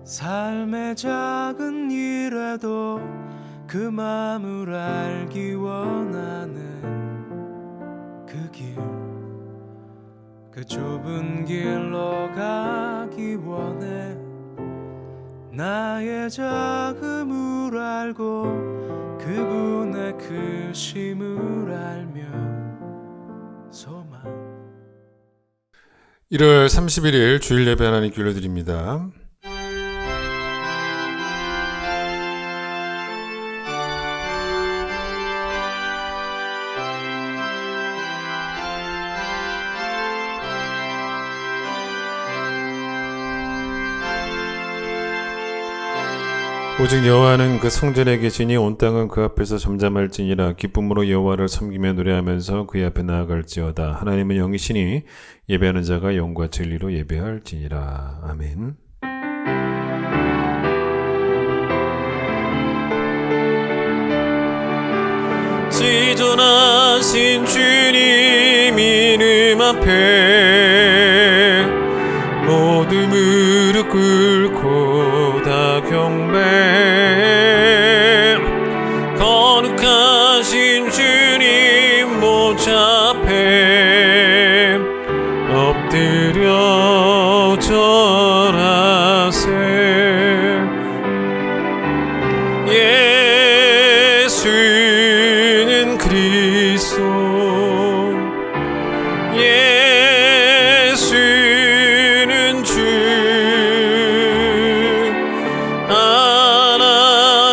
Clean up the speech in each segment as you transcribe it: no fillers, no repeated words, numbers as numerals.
삶의 작은 일에도 그 맘을 알기 원하는 그 길, 그 좁은 길로 가기 원해. 나의 작음을 알고 그분의 크심을 알며 소망. 1월 31일 주일 예배 하나님께 올려드립니다. 오직 여호와는 그 성전에 계시니 온 땅은 그 앞에서 잠잠할지니라. 기쁨으로 여호와를 섬기며 노래하면서 그의 앞에 나아갈지어다. 하나님은 영이시니 예배하는 자가 영과 진리로 예배할지니라. 아멘. 지존하신 주님 이름 앞에 모두 무릎 꿇고 다 경배. 거룩하신 주님 모자 앞에 엎드려 절하세. 예수는 그리스도, 예수는 주,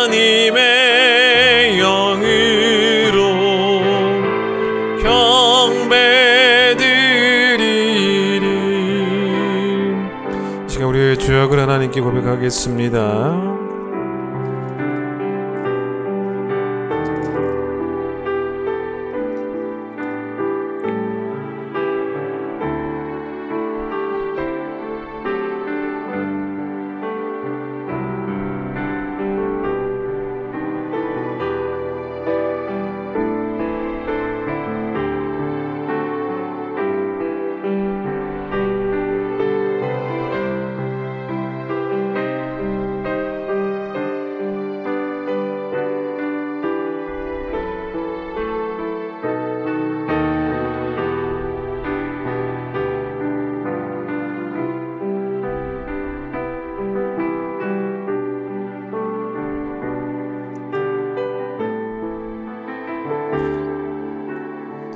하나님의 영으로 경배드리리. 이 시간 우리의 죄악을 하나님께 고백하겠습니다.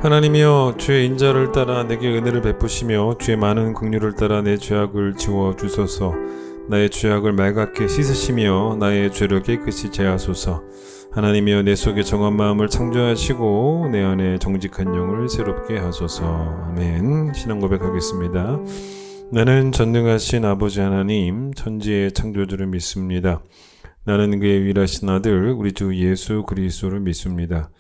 하나님이여, 주의 인자를 따라 내게 은혜를 베푸시며 주의 많은 긍휼을 따라 내 죄악을 지워주소서. 나의 죄악을 맑게 씻으시며 나의 죄를 깨끗이 제하소서. 하나님이여, 내 속에 정한 마음을 창조하시고 내 안에 정직한 영을 새롭게 하소서. 아멘. 신앙 고백하겠습니다. 나는 전능하신 아버지 하나님, 천지의 창조주를 믿습니다. 나는 그의 유일하신 아들 우리 주 예수 그리스도를 믿습니다.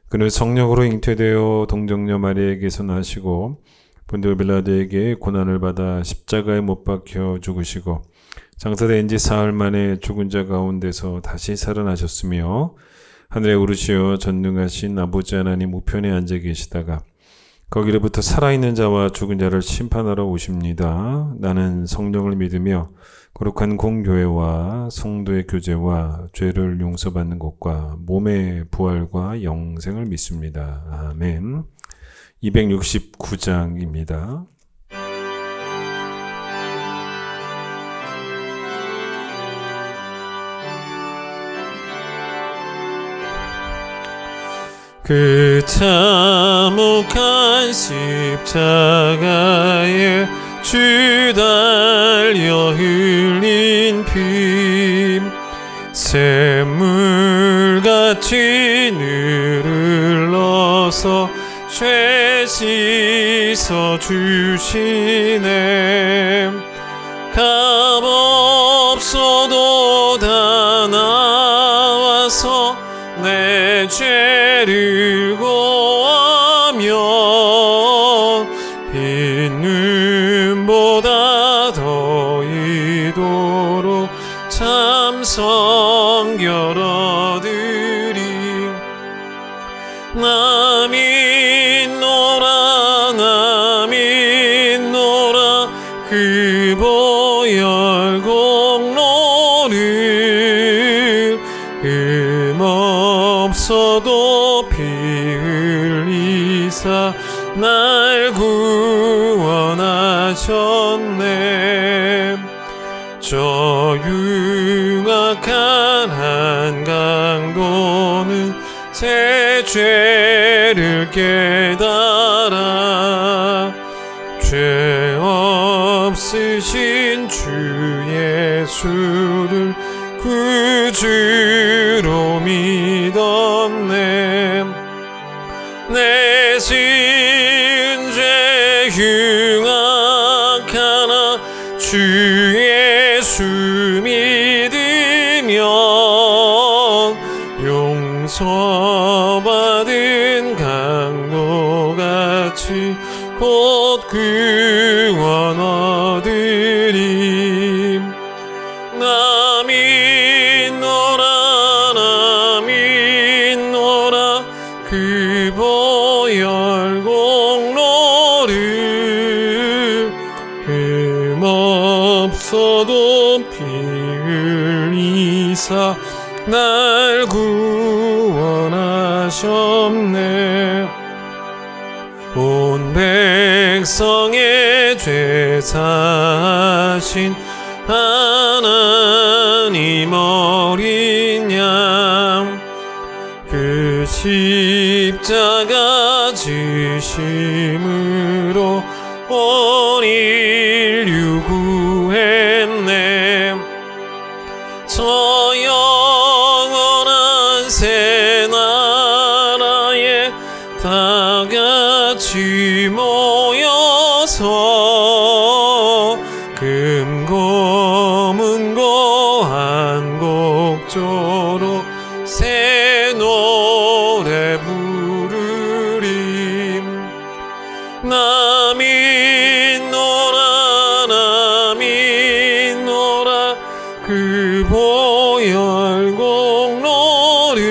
그는 성령으로 잉태되어 동정녀 마리아에게서 나시고 본디오 빌라도에게 고난을 받아 십자가에 못 박혀 죽으시고 장사된 지 사흘 만에 죽은 자 가운데서 다시 살아나셨으며 하늘에 오르시어 전능하신 아버지 하나님 우편에 앉아 계시다가 거기로부터 살아있는 자와 죽은 자를 심판하러 오십니다. 나는 성령을 믿으며 거룩한 공교회와 성도의 교제와 죄를 용서받는 것과 몸의 부활과 영생을 믿습니다. 아멘. 269장입니다. 그 참혹한 십자가에 주 달려 흘린 피 샘물같이 느를러서 죄 씻어 주시네. 값 없어도 다 나와서 내 죄를 고하면 흰 눈보다 더 이도록 참 성결 얻으리. 나 믿노라 나 믿노라 그 보혈 공로 주시옵네. 저 흉악한 한강도는 제 죄를 깨달아 죄 없으신 주 예수를 구주로 믿었네. 내 지은 죄 흉악하나 주 예수 믿으면 용서받은 강도같이 곧 구원 얻으리. 나 믿노라 그 보혈 공로를 흠없어도 피 흘리사 날 구원하셨네. 온 백성의 죄 사하신 하나님 어린 양, 그 십자가 지심으로 온 인류 구했네. 저 영원한 새 나라에 다 같이 모여서 금고문고 한곡조로 새 노래 부르리. 나 믿노라 그 보혈 공로를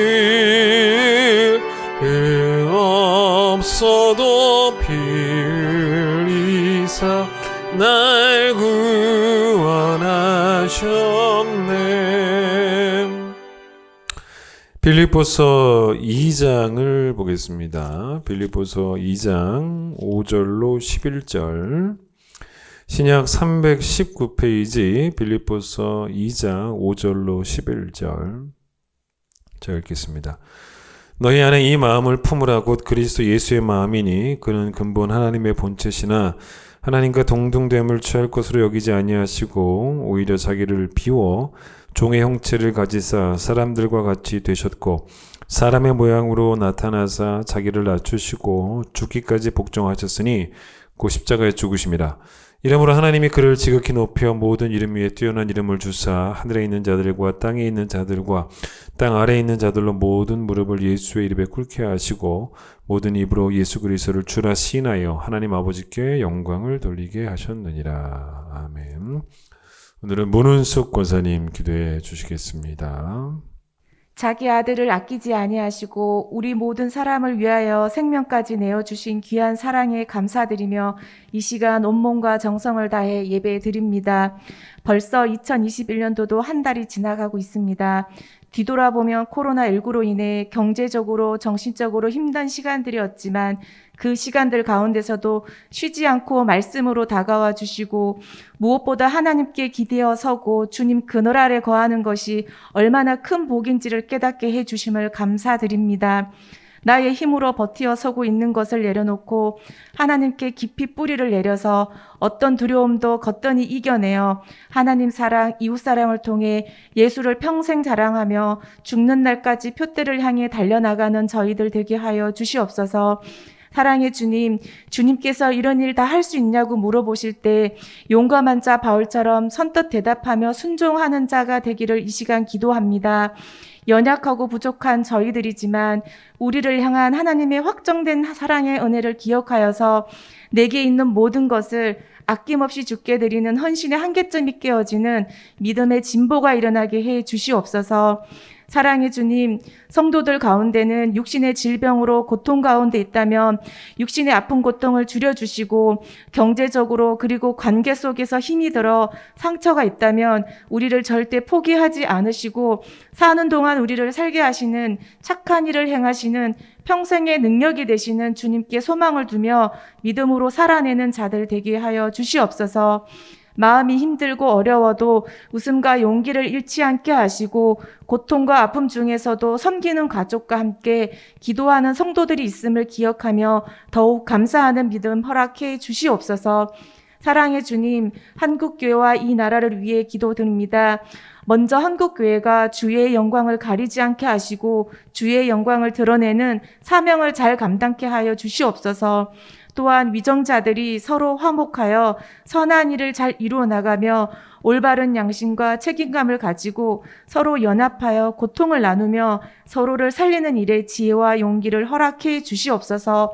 없어도 피 흘리사 날 구원하셨네. 빌립보서 2장을 보겠습니다. 빌립보서 2장 5절로 11절. 신약 319페이지 빌립보서 2장 5절로 11절. 제가 읽겠습니다. 너희 안에 이 마음을 품으라. 곧 그리스도 예수의 마음이니 그는 근본 하나님의 본체시나 하나님과 동등됨을 취할 것으로 여기지 아니하시고 오히려 자기를 비워 종의 형체를 가지사 사람들과 같이 되셨고 사람의 모양으로 나타나사 자기를 낮추시고 죽기까지 복종하셨으니 곧 십자가에 죽으심이라. 이러므로 하나님이 그를 지극히 높여 모든 이름 위에 뛰어난 이름을 주사 하늘에 있는 자들과 땅에 있는 자들과 땅 아래에 있는 자들로 모든 무릎을 예수의 이름에 꿇게 하시고 모든 입으로 예수 그리스도를 주라 시인하여 하나님 아버지께 영광을 돌리게 하셨느니라. 아멘. 오늘은 문은숙 권사님 기도해 주시겠습니다. 자기 아들을 아끼지 아니하시고 우리 모든 사람을 위하여 생명까지 내어주신 귀한 사랑에 감사드리며 이 시간 온몸과 정성을 다해 예배 드립니다. 벌써 2021년도도 한 달이 지나가고 있습니다. 뒤돌아보면 코로나19로 인해 경제적으로 정신적으로 힘든 시간들이었지만 그 시간들 가운데서도 쉬지 않고 말씀으로 다가와 주시고 무엇보다 하나님께 기대어 서고 주님 그늘 아래 거하는 것이 얼마나 큰 복인지를 깨닫게 해주심을 감사드립니다. 나의 힘으로 버티어 서고 있는 것을 내려놓고 하나님께 깊이 뿌리를 내려서 어떤 두려움도 거뜬히 이겨내어 하나님 사랑, 이웃 사랑을 통해 예수를 평생 자랑하며 죽는 날까지 표대를 향해 달려나가는 저희들 되게 하여 주시옵소서. 사랑의 주님, 주님께서 이런 일 다 할 수 있냐고 물어보실 때 용감한 자 바울처럼 선뜻 대답하며 순종하는 자가 되기를 이 시간 기도합니다. 연약하고 부족한 저희들이지만 우리를 향한 하나님의 확정된 사랑의 은혜를 기억하여서 내게 있는 모든 것을 아낌없이 주께 드리는 헌신의 한계점이 깨어지는 믿음의 진보가 일어나게 해 주시옵소서. 사랑의 주님, 성도들 가운데는 육신의 질병으로 고통 가운데 있다면 육신의 아픈 고통을 줄여주시고 경제적으로 그리고 관계 속에서 힘이 들어 상처가 있다면 우리를 절대 포기하지 않으시고 사는 동안 우리를 살게 하시는 착한 일을 행하시는 평생의 능력이 되시는 주님께 소망을 두며 믿음으로 살아내는 자들 되게 하여 주시옵소서. 마음이 힘들고 어려워도 웃음과 용기를 잃지 않게 하시고 고통과 아픔 중에서도 섬기는 가족과 함께 기도하는 성도들이 있음을 기억하며 더욱 감사하는 믿음 허락해 주시옵소서. 사랑의 주님, 한국교회와 이 나라를 위해 기도드립니다. 먼저 한국교회가 주의 영광을 가리지 않게 하시고 주의 영광을 드러내는 사명을 잘 감당케 하여 주시옵소서. 또한 위정자들이 서로 화목하여 선한 일을 잘 이루어 나가며 올바른 양심과 책임감을 가지고 서로 연합하여 고통을 나누며 서로를 살리는 일에 지혜와 용기를 허락해 주시옵소서.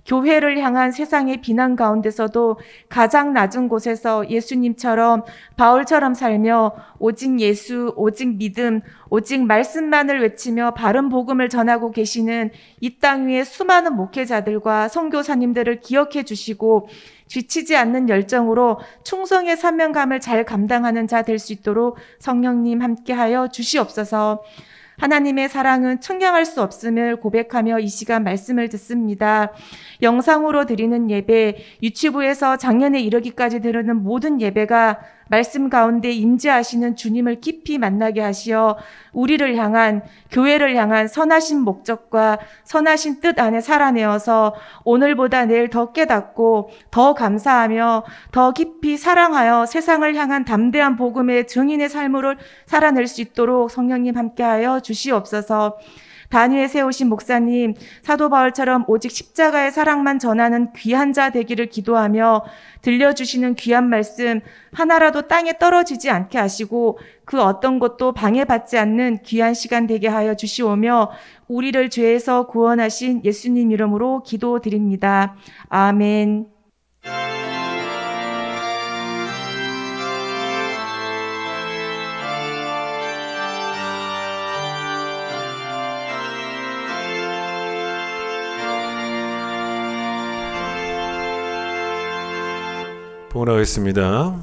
교회를 향한 세상의 비난 가운데서도 가장 낮은 곳에서 예수님처럼 바울처럼 살며 오직 예수, 오직 믿음, 오직 말씀만을 외치며 바른 복음을 전하고 계시는 이 땅 위의 수많은 목회자들과 선교사님들을 기억해 주시고 지치지 않는 열정으로 충성의 사명감을 잘 감당하는 자 될 수 있도록 성령님 함께하여 주시옵소서. 하나님의 사랑은 측량할 수 없음을 고백하며 이 시간 말씀을 듣습니다. 영상으로 드리는 예배, 유치부에서 작년에 이르기까지 드리는 모든 예배가 말씀 가운데 임재하시는 주님을 깊이 만나게 하시어 우리를 향한, 교회를 향한 선하신 목적과 선하신 뜻 안에 살아내어서 오늘보다 내일 더 깨닫고 더 감사하며 더 깊이 사랑하여 세상을 향한 담대한 복음의 증인의 삶을 살아낼 수 있도록 성령님 함께하여 주시옵소서. 단위에 세우신 목사님, 사도 바울처럼 오직 십자가의 사랑만 전하는 귀한 자 되기를 기도하며 들려주시는 귀한 말씀 하나라도 땅에 떨어지지 않게 하시고 그 어떤 것도 방해받지 않는 귀한 시간 되게 하여 주시오며 우리를 죄에서 구원하신 예수님 이름으로 기도드립니다. 아멘. 봉헌하겠습니다.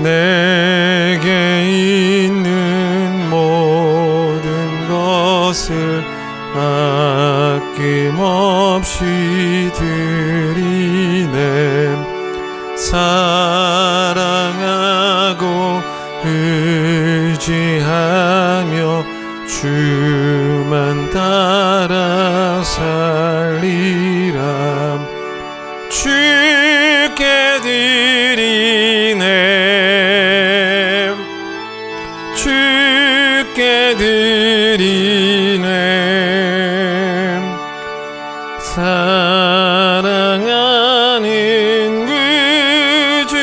내게 있는 모든 것을 아낌없이 드리네. 사랑하고 의지하며 주만 따라 살리라. 주께 드리네. 주께 드리네. 사랑하는 구주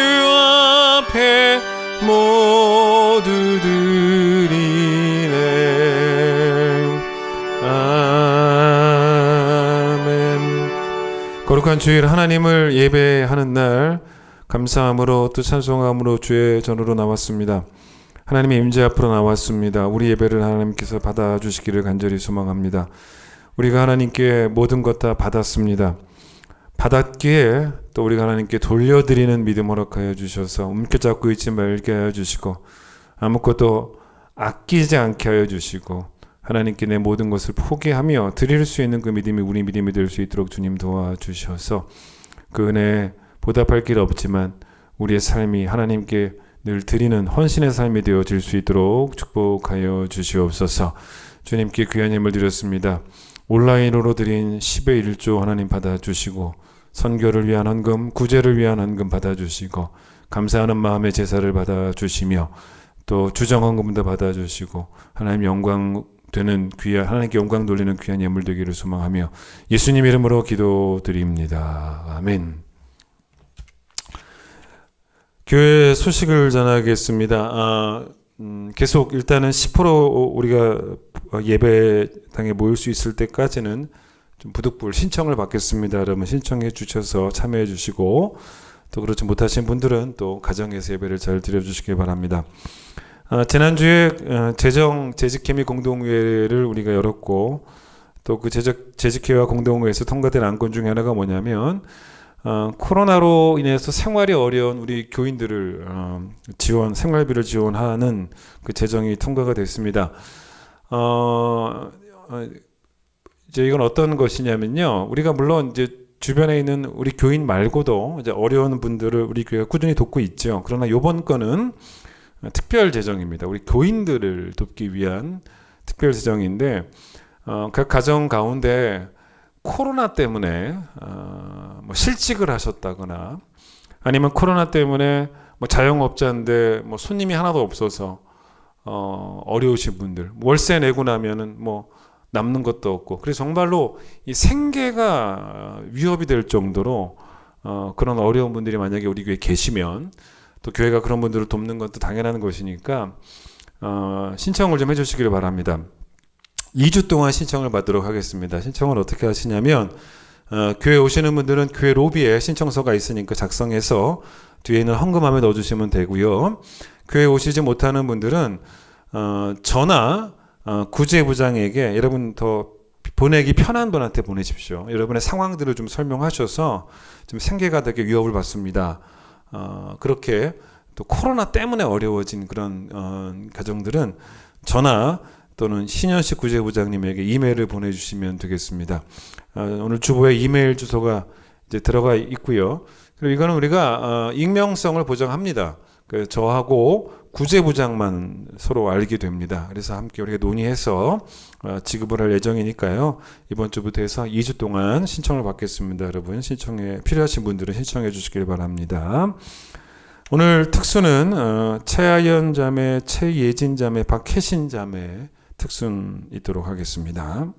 앞에 모두 드리네. 아멘. 거룩한 주일 하나님을 예배하는 날 감사함으로 또 찬송함으로 주의 전으로 나왔습니다. 하나님의 임재 앞으로 나왔습니다. 우리 예배를 하나님께서 받아주시기를 간절히 소망합니다. 우리가 하나님께 모든 것 다 받았습니다. 받았기에 또 우리가 하나님께 돌려드리는 믿음 허락하여 주셔서 움켜잡고 있지 말게 하여 주시고 아무것도 아끼지 않게 하여 주시고 하나님께 내 모든 것을 포기하며 드릴 수 있는 그 믿음이 우리 믿음이 될 수 있도록 주님 도와주셔서 그 은혜에 보답할 길 없지만 우리의 삶이 하나님께 늘 드리는 헌신의 삶이 되어질 수 있도록 축복하여 주시옵소서. 주님께 귀한 힘을 드렸습니다. 온라인으로 드린 10의 1조 하나님 받아주시고 선교를 위한 헌금, 구제를 위한 헌금 받아주시고 감사하는 마음의 제사를 받아주시며 또 주정헌금도 받아주시고 하나님 영광 되는 귀한, 하나님께 영광 돌리는 귀한 예물 되기를 소망하며 예수님 이름으로 기도드립니다. 아멘. 교회 소식을 전하겠습니다. 계속 일단은 10% 우리가 예배당에 모일 수 있을 때까지는 좀 부득불 신청을 받겠습니다. 여러분 신청해 주셔서 참여해 주시고 또 그렇지 못하신 분들은 또 가정에서 예배를 잘 드려주시기 바랍니다. 지난주에 재직회미 공동회를 우리가 열었고 또 그 재직회와 공동회에서 통과된 안건 중에 하나가 뭐냐면 코로나로 인해서 생활이 어려운 우리 교인들을 생활비를 지원하는 그 재정이 통과가 됐습니다. 이제 이건 어떤 것이냐면요. 우리가 물론 이제 주변에 있는 우리 교인 말고도 이제 어려운 분들을 우리 교회가 꾸준히 돕고 있죠. 그러나 이번 건은 특별 재정입니다. 우리 교인들을 돕기 위한 특별 재정인데 각 가정 가운데 코로나 때문에 뭐 실직을 하셨다거나 아니면 코로나 때문에 뭐 자영업자인데 뭐 손님이 하나도 없어서 어려우신 분들, 월세 내고 나면은 뭐 남는 것도 없고, 그래서 정말로 이 생계가 위협이 될 정도로 그런 어려운 분들이 만약에 우리 교회에 계시면 또 교회가 그런 분들을 돕는 것도 당연한 것이니까 신청을 좀 해주시기를 바랍니다. 2주 동안 신청을 받도록 하겠습니다. 신청을 어떻게 하시냐면 교회 오시는 분들은 교회 로비에 신청서가 있으니까 작성해서 뒤에 있는 헌금함에 넣어주시면 되고요. 교회 오시지 못하는 분들은 저나 구제부장에게 여러분 더 보내기 편한 분한테 보내십시오. 여러분의 상황들을 좀 설명하셔서 좀 생계가 되게 위협을 받습니다. 그렇게 또 코로나 때문에 어려워진 그런 가정들은 전화 또는 신현식 구제부장님에게 이메일을 보내주시면 되겠습니다. 오늘 주보에 이메일 주소가 이제 들어가 있고요. 그리고 이거는 우리가 익명성을 보장합니다. 그 저하고 구제부장만 서로 알게 됩니다. 그래서 함께 우리가 논의해서 지급을 할 예정이니까요. 이번 주부터 해서 2주 동안 신청을 받겠습니다. 여러분 신청에 필요하신 분들은 신청해 주시길 바랍니다. 오늘 특수는 최아연 자매, 최예진 자매, 박혜신 자매 특순 있도록 하겠습니다.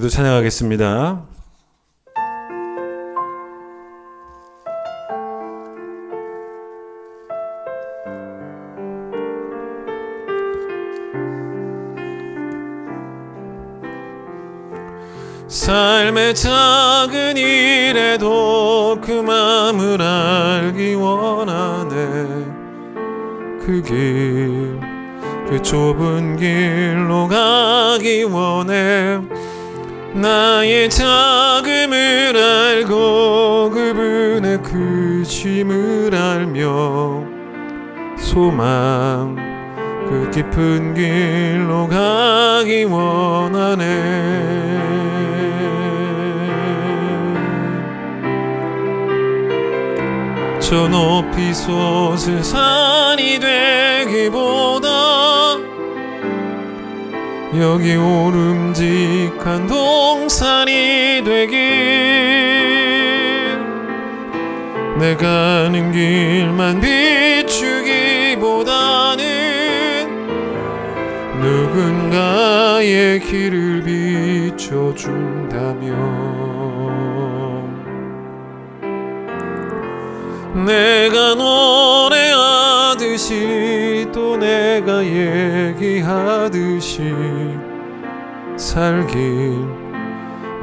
우리도 찬양하겠습니다. 삶의 작은 일에도 그 마음을 알기 원하네. 그 길, 그 좁은 길로 가기 원해. 나의 작음을 알고 그분의 크심을 알며 소망 그 깊은 길로 가기 원하네. 저 높이 솟을 산이 되기보다 여기 오름직한 동산이 되길. 내가 가는 길만 비추기보다는 누군가의 길을 비춰준다면 내가 노래하듯이 또 내가 얘기하듯이 살길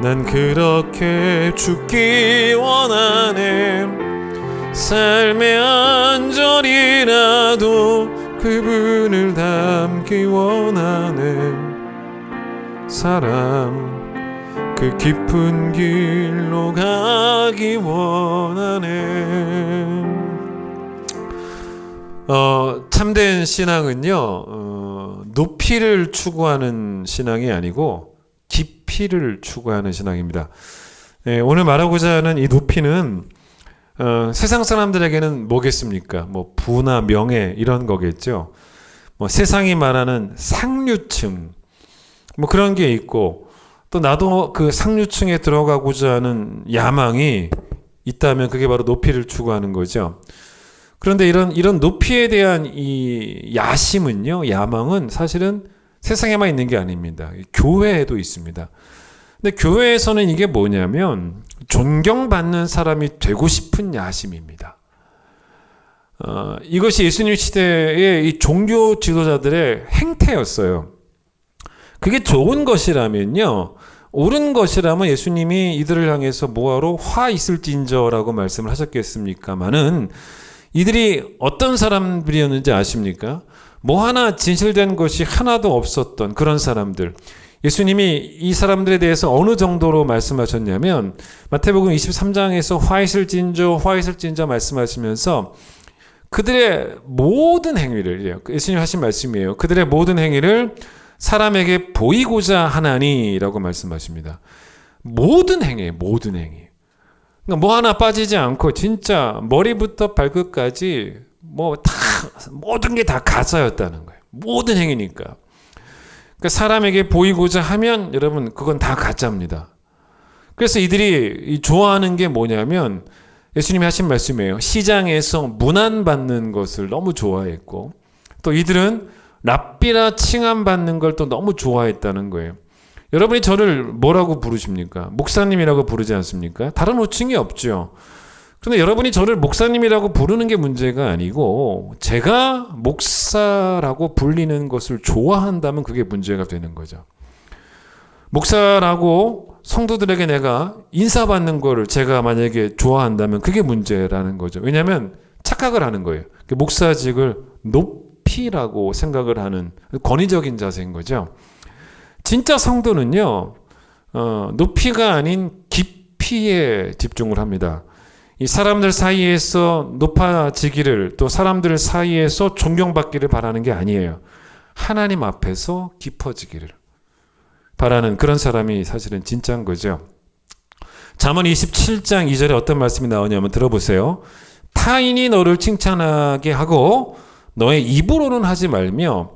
난 그렇게 죽기 원하네. 삶의 한 절이라도 그분을 닮기 원하네. 사랑 그 깊은 길로 가기 원하네. 참된 신앙은요, 높이를 추구하는 신앙이 아니고 깊이를 추구하는 신앙입니다. 오늘 말하고자 하는 이 높이는 세상 사람들에게는 뭐겠습니까? 뭐 부나 명예 이런 거겠죠. 뭐 세상이 말하는 상류층 뭐 그런 게 있고, 또 나도 그 상류층에 들어가고자 하는 야망이 있다면 그게 바로 높이를 추구하는 거죠. 그런데 이런 높이에 대한 이 야심은요, 야망은 사실은 세상에만 있는 게 아닙니다. 교회에도 있습니다. 근데 교회에서는 이게 뭐냐면 존경받는 사람이 되고 싶은 야심입니다. 이것이 예수님 시대의 이 종교 지도자들의 행태였어요. 그게 좋은 것이라면요, 옳은 것이라면 예수님이 이들을 향해서 뭐하러 화 있을진저라고 말씀을 하셨겠습니까마는 이들이 어떤 사람들이었는지 아십니까? 뭐 하나 진실된 것이 하나도 없었던 그런 사람들. 예수님이 이 사람들에 대해서 어느 정도로 말씀하셨냐면 마태복음 23장에서 화 있을진저 말씀하시면서 그들의 모든 행위를, 예수님 하신 말씀이에요. 그들의 모든 행위를 사람에게 보이고자 하나니라고 말씀하십니다. 모든 행위. 그러니까 뭐 하나 빠지지 않고 진짜 머리부터 발끝까지 뭐 다 모든 게 다 가짜였다는 거예요. 모든 행위니까. 그러니까 사람에게 보이고자 하면 여러분 그건 다 가짜입니다. 그래서 이들이 좋아하는 게 뭐냐면 예수님이 하신 말씀이에요. 시장에서 문안받는 것을 너무 좋아했고, 또 이들은 랍비라 칭함받는 걸 또 너무 좋아했다는 거예요. 여러분이 저를 뭐라고 부르십니까? 목사님이라고 부르지 않습니까? 다른 호칭이 없죠. 그런데 여러분이 저를 목사님이라고 부르는 게 문제가 아니고 제가 목사라고 불리는 것을 좋아한다면 그게 문제가 되는 거죠. 목사라고 성도들에게 내가 인사받는 거를 제가 만약에 좋아한다면 그게 문제라는 거죠. 왜냐하면 착각을 하는 거예요. 목사직을 높이라고 생각을 하는 권위적인 자세인 거죠. 진짜 성도는요, 높이가 아닌 깊이에 집중을 합니다. 이 사람들 사이에서 높아지기를, 또 사람들 사이에서 존경받기를 바라는 게 아니에요. 하나님 앞에서 깊어지기를 바라는 그런 사람이 사실은 진짜인 거죠. 잠언 27장 2절에 어떤 말씀이 나오냐면 들어보세요. 타인이 너를 칭찬하게 하고 너의 입으로는 하지 말며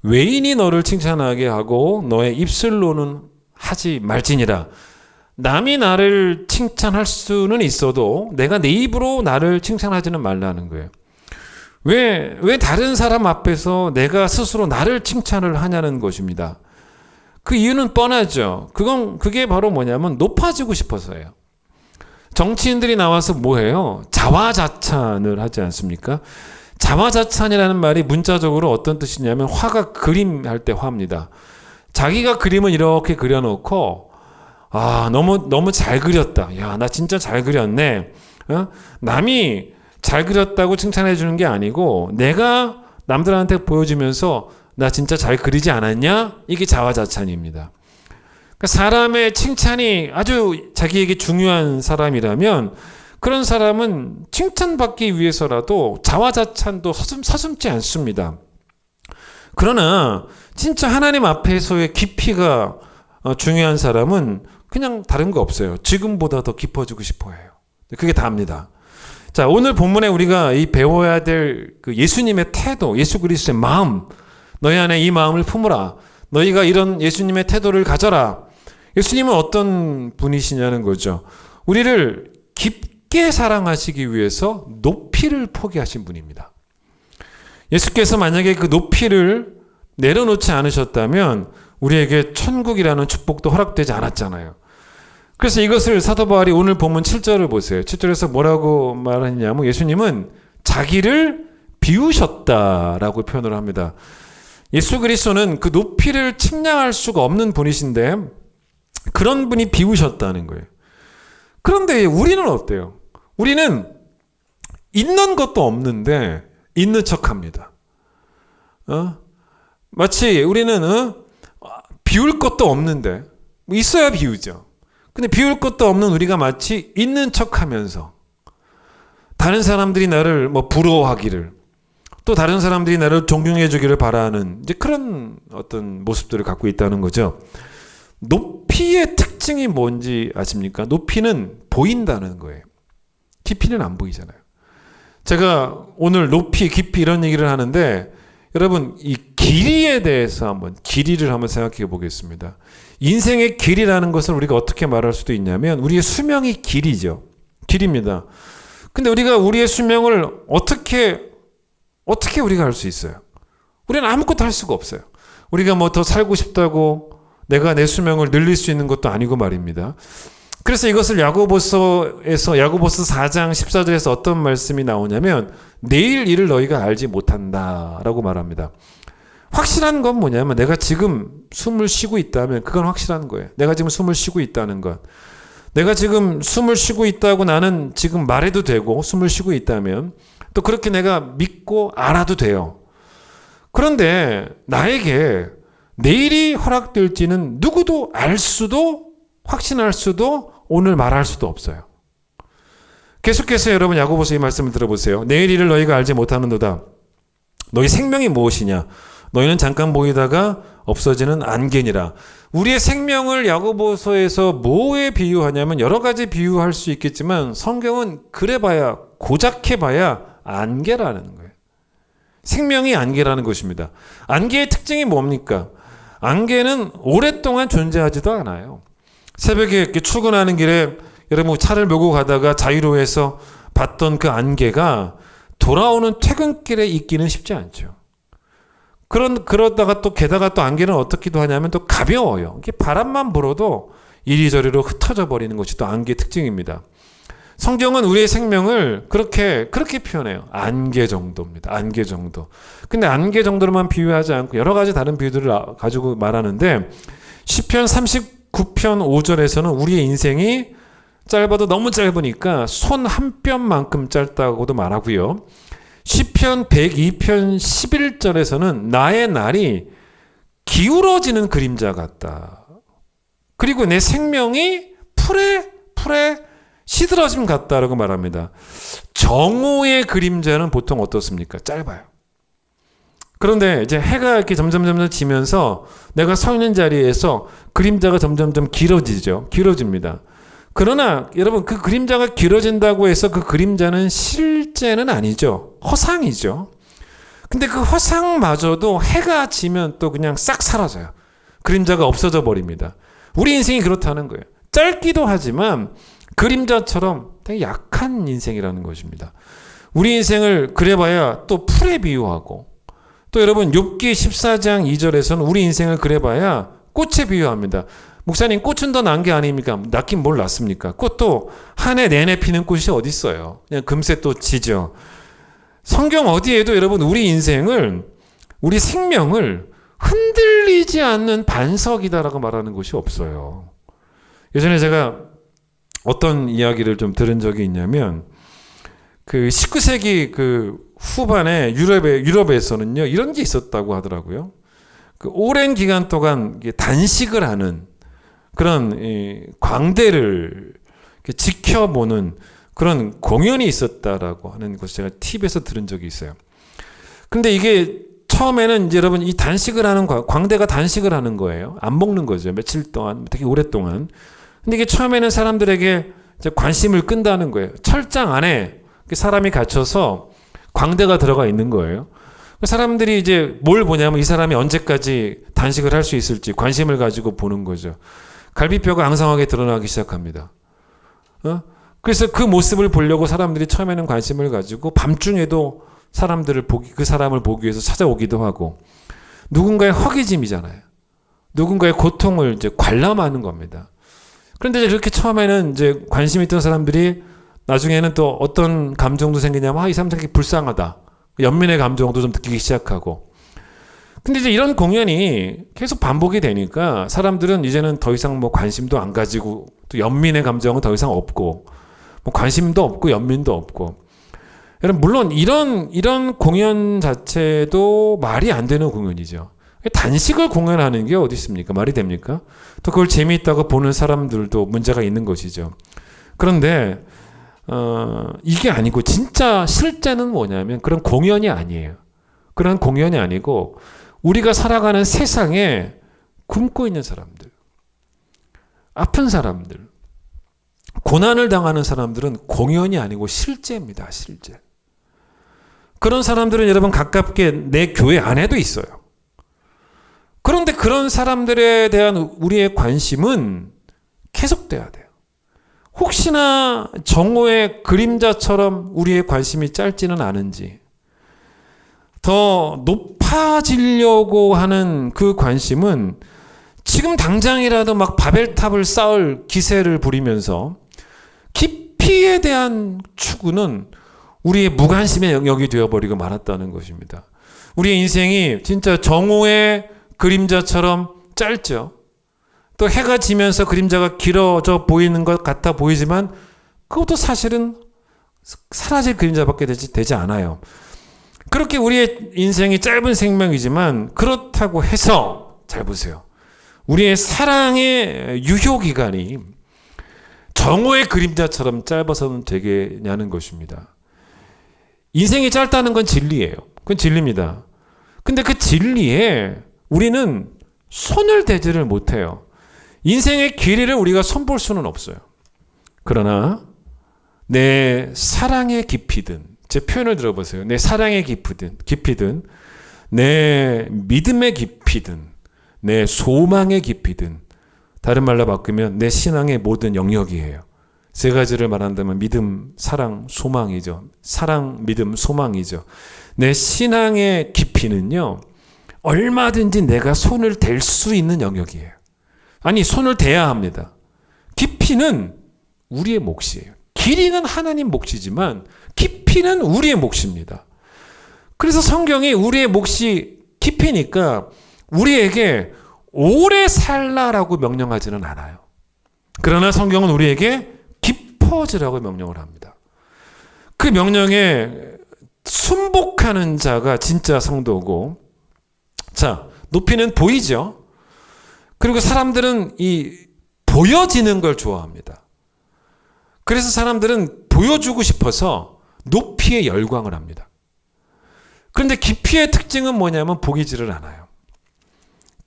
외인이 너를 칭찬하게 하고 너의 입술로는 하지 말지니라. 남이 나를 칭찬할 수는 있어도 내가 내 입으로 나를 칭찬하지는 말라는 거예요. 왜 다른 사람 앞에서 내가 스스로 나를 칭찬을 하냐는 것입니다. 그 이유는 뻔하죠. 그게 바로 뭐냐면 높아지고 싶어서예요. 정치인들이 나와서 뭐해요? 자화자찬을 하지 않습니까? 자화자찬이라는 말이 문자적으로 어떤 뜻이냐면 화가 그림할 때 화입니다. 자기가 그림을 이렇게 그려놓고 너무 잘 그렸다. 야, 나 진짜 잘 그렸네. 남이 잘 그렸다고 칭찬해 주는 게 아니고 내가 남들한테 보여주면서 나 진짜 잘 그리지 않았냐? 이게 자화자찬입니다. 그러니까 사람의 칭찬이 아주 자기에게 중요한 사람이라면 그런 사람은 칭찬받기 위해서라도 자화자찬도 서슴지 않습니다. 그러나 진짜 하나님 앞에서의 깊이가 중요한 사람은 그냥 다른 거 없어요. 지금보다 더 깊어지고 싶어 해요. 그게 다입니다. 자, 오늘 본문에 우리가 이 배워야 될 그 예수님의 태도, 예수 그리스도의 마음, 너희 안에 이 마음을 품으라. 너희가 이런 예수님의 태도를 가져라. 예수님은 어떤 분이시냐는 거죠. 우리를 깊게 사랑하시기 위해서 높이를 포기하신 분입니다. 예수께서 만약에 그 높이를 내려놓지 않으셨다면 우리에게 천국이라는 축복도 허락되지 않았잖아요. 그래서 이것을 사도 바울이 오늘 본문 7절을 보세요. 7절에서 뭐라고 말하냐면 예수님은 자기를 비우셨다라고 표현을 합니다. 예수 그리스도는 그 높이를 측량할 수가 없는 분이신데 그런 분이 비우셨다는 거예요. 그런데 우리는 어때요? 우리는 있는 것도 없는데 있는 척합니다. 마치 우리는 비울 것도 없는데 있어야 비우죠. 근데 비울 것도 없는 우리가 마치 있는 척하면서 다른 사람들이 나를 부러워하기를 또 다른 사람들이 나를 존경해 주기를 바라는 이제 그런 어떤 모습들을 갖고 있다는 거죠. 높이의 특징이 뭔지 아십니까? 높이는 보인다는 거예요. 깊이는 안 보이잖아요. 제가 오늘 높이, 깊이 이런 얘기를 하는데 여러분 이 길이에 대해서 길이를 한번 생각해 보겠습니다. 인생의 길이라는 것을 우리가 어떻게 말할 수도 있냐면 우리의 수명이 길이죠. 길입니다. 근데 우리가 우리의 수명을 어떻게 우리가 할 수 있어요? 우리는 아무것도 할 수가 없어요. 우리가 더 살고 싶다고 내가 내 수명을 늘릴 수 있는 것도 아니고 말입니다. 그래서 이것을 야고보서 4장 14절에서 어떤 말씀이 나오냐면 내일 일을 너희가 알지 못한다라고 말합니다. 확실한 건 뭐냐면 내가 지금 숨을 쉬고 있다면 그건 확실한 거예요. 내가 지금 숨을 쉬고 있다는 것. 내가 지금 숨을 쉬고 있다고 나는 지금 말해도 되고 숨을 쉬고 있다면 또 그렇게 내가 믿고 알아도 돼요. 그런데 나에게 내일이 허락될지는 누구도 알 수도 확신할 수도 오늘 말할 수도 없어요. 계속해서 여러분 야고보서 이 말씀을 들어보세요. 내일 일을 너희가 알지 못하는도다. 너희 생명이 무엇이냐? 너희는 잠깐 보이다가 없어지는 안개니라. 우리의 생명을 야고보서에서 뭐에 비유하냐면 여러 가지 비유할 수 있겠지만 성경은 그래봐야 고작해봐야 안개라는 거예요. 생명이 안개라는 것입니다. 안개의 특징이 뭡니까? 안개는 오랫동안 존재하지도 않아요. 새벽에 이렇게 출근하는 길에 여러분 차를 몰고 가다가 자유로에서 봤던 그 안개가 돌아오는 퇴근길에 있기는 쉽지 않죠. 그러다가 또 게다가 또 안개는 어떻기도 하냐면 또 가벼워요. 이게 바람만 불어도 이리저리로 흩어져 버리는 것이 또 안개의 특징입니다. 성경은 우리의 생명을 그렇게 표현해요. 안개 정도입니다. 안개 정도. 근데 안개 정도로만 비유하지 않고 여러 가지 다른 비유들을 가지고 말하는데 시편 39편 5절에서는 우리의 인생이 짧아도 너무 짧으니까 손 한 뼘만큼 짧다고도 말하고요. 시편 102편 11절에서는 나의 날이 기울어지는 그림자 같다. 그리고 내 생명이 풀에 시들어짐 같다라고 말합니다. 정오의 그림자는 보통 어떻습니까? 짧아요. 그런데 이제 해가 이렇게 점점 지면서 내가 서 있는 자리에서 그림자가 점점 길어집니다. 그러나 여러분 그 그림자가 길어진다고 해서 그 그림자는 실제는 아니죠. 허상이죠. 근데 그 허상마저도 해가 지면 또 그냥 싹 사라져요. 그림자가 없어져 버립니다. 우리 인생이 그렇다는 거예요. 짧기도 하지만 그림자처럼 되게 약한 인생이라는 것입니다. 우리 인생을 그래봐야 또 풀에 비유하고 또 여러분 욥기 14장 2절에서는 우리 인생을 그래봐야 꽃에 비유합니다. 목사님, 꽃은 더 난 게 아닙니까? 낫긴 뭘 낫습니까? 꽃도 한 해 내내 피는 꽃이 어디 있어요? 그냥 금세 또 지죠. 성경 어디에도 여러분 우리 인생을, 우리 생명을 흔들리지 않는 반석이다라고 말하는 것이 없어요. 예전에 제가 어떤 이야기를 좀 들은 적이 있냐면, 그 19세기 그 후반에 유럽에서는요, 이런 게 있었다고 하더라고요. 그 오랜 기간 동안 단식을 하는 그런 광대를 지켜보는 그런 공연이 있었다라고 하는 것을 제가 TV에서 들은 적이 있어요. 근데 이게 처음에는 이제 여러분 이 단식을 하는 광대가 단식을 하는 거예요. 안 먹는 거죠. 며칠 동안, 되게 오랫동안. 근데 이게 처음에는 사람들에게 이제 관심을 끈다는 거예요. 철장 안에 사람이 갇혀서 광대가 들어가 있는 거예요. 사람들이 이제 뭘 보냐면 이 사람이 언제까지 단식을 할 수 있을지 관심을 가지고 보는 거죠. 갈비뼈가 앙상하게 드러나기 시작합니다. 그래서 그 모습을 보려고 사람들이 처음에는 관심을 가지고 밤중에도 그 사람을 보기 위해서 찾아오기도 하고, 누군가의 허기짐이잖아요. 누군가의 고통을 이제 관람하는 겁니다. 그런데 이제 그렇게 처음에는 이제 관심 있던 사람들이 나중에는 또 어떤 감정도 생기냐면, 이 사람 되게 불쌍하다. 연민의 감정도 좀 느끼기 시작하고. 근데 이제 이런 공연이 계속 반복이 되니까 사람들은 이제는 더 이상 뭐 관심도 안 가지고, 또 연민의 감정은 더 이상 없고, 뭐 관심도 없고 연민도 없고. 여러분, 물론 이런 공연 자체도 말이 안 되는 공연이죠. 단식을 공연하는 게 어디 있습니까? 말이 됩니까? 또 그걸 재미있다고 보는 사람들도 문제가 있는 것이죠. 그런데 이게 아니고 진짜 실제는 뭐냐면 그런 공연이 아니에요. 그런 공연이 아니고 우리가 살아가는 세상에 굶고 있는 사람들, 아픈 사람들, 고난을 당하는 사람들은 공연이 아니고 실제입니다. 실제. 그런 사람들은 여러분 가깝게 내 교회 안에도 있어요. 그런데 그런 사람들에 대한 우리의 관심은 계속돼야 돼요. 혹시나 정오의 그림자처럼 우리의 관심이 짧지는 않은지, 더 높아지려고 하는 그 관심은 지금 당장이라도 막 바벨탑을 쌓을 기세를 부리면서 깊이에 대한 추구는 우리의 무관심의 영역이 되어버리고 말았다는 것입니다. 우리의 인생이 진짜 정오의 그림자처럼 짧죠. 또 해가 지면서 그림자가 길어져 보이는 것 같아 보이지만 그것도 사실은 사라질 그림자밖에 되지 않아요. 그렇게 우리의 인생이 짧은 생명이지만 그렇다고 해서 잘 보세요. 우리의 사랑의 유효기간이 정오의 그림자처럼 짧아서는 되겠냐는 것입니다. 인생이 짧다는 건 진리예요. 그건 진리입니다. 근데 그 진리에 우리는 손을 대지를 못해요. 인생의 길이를 우리가 손볼 수는 없어요. 그러나 내 사랑의 깊이든, 제 표현을 들어보세요. 내 사랑의 깊이든, 내 믿음의 깊이든, 내 소망의 깊이든, 다른 말로 바꾸면 내 신앙의 모든 영역이에요. 세 가지를 말한다면 믿음, 사랑, 소망이죠. 사랑, 믿음, 소망이죠. 내 신앙의 깊이는요, 얼마든지 내가 손을 댈 수 있는 영역이에요. 아니, 손을 대야 합니다. 깊이는 우리의 몫이에요. 길이는 하나님 몫이지만 깊이는 우리의 몫입니다. 그래서 성경이 우리의 몫이 깊이니까 우리에게 오래 살라라고 명령하지는 않아요. 그러나 성경은 우리에게 깊어지라고 명령을 합니다. 그 명령에 순복하는 자가 진짜 성도고, 자, 높이는 보이죠? 그리고 사람들은 이 보여지는 걸 좋아합니다. 그래서 사람들은 보여주고 싶어서 높이에 열광을 합니다. 그런데 깊이의 특징은 뭐냐면 보이지를 않아요.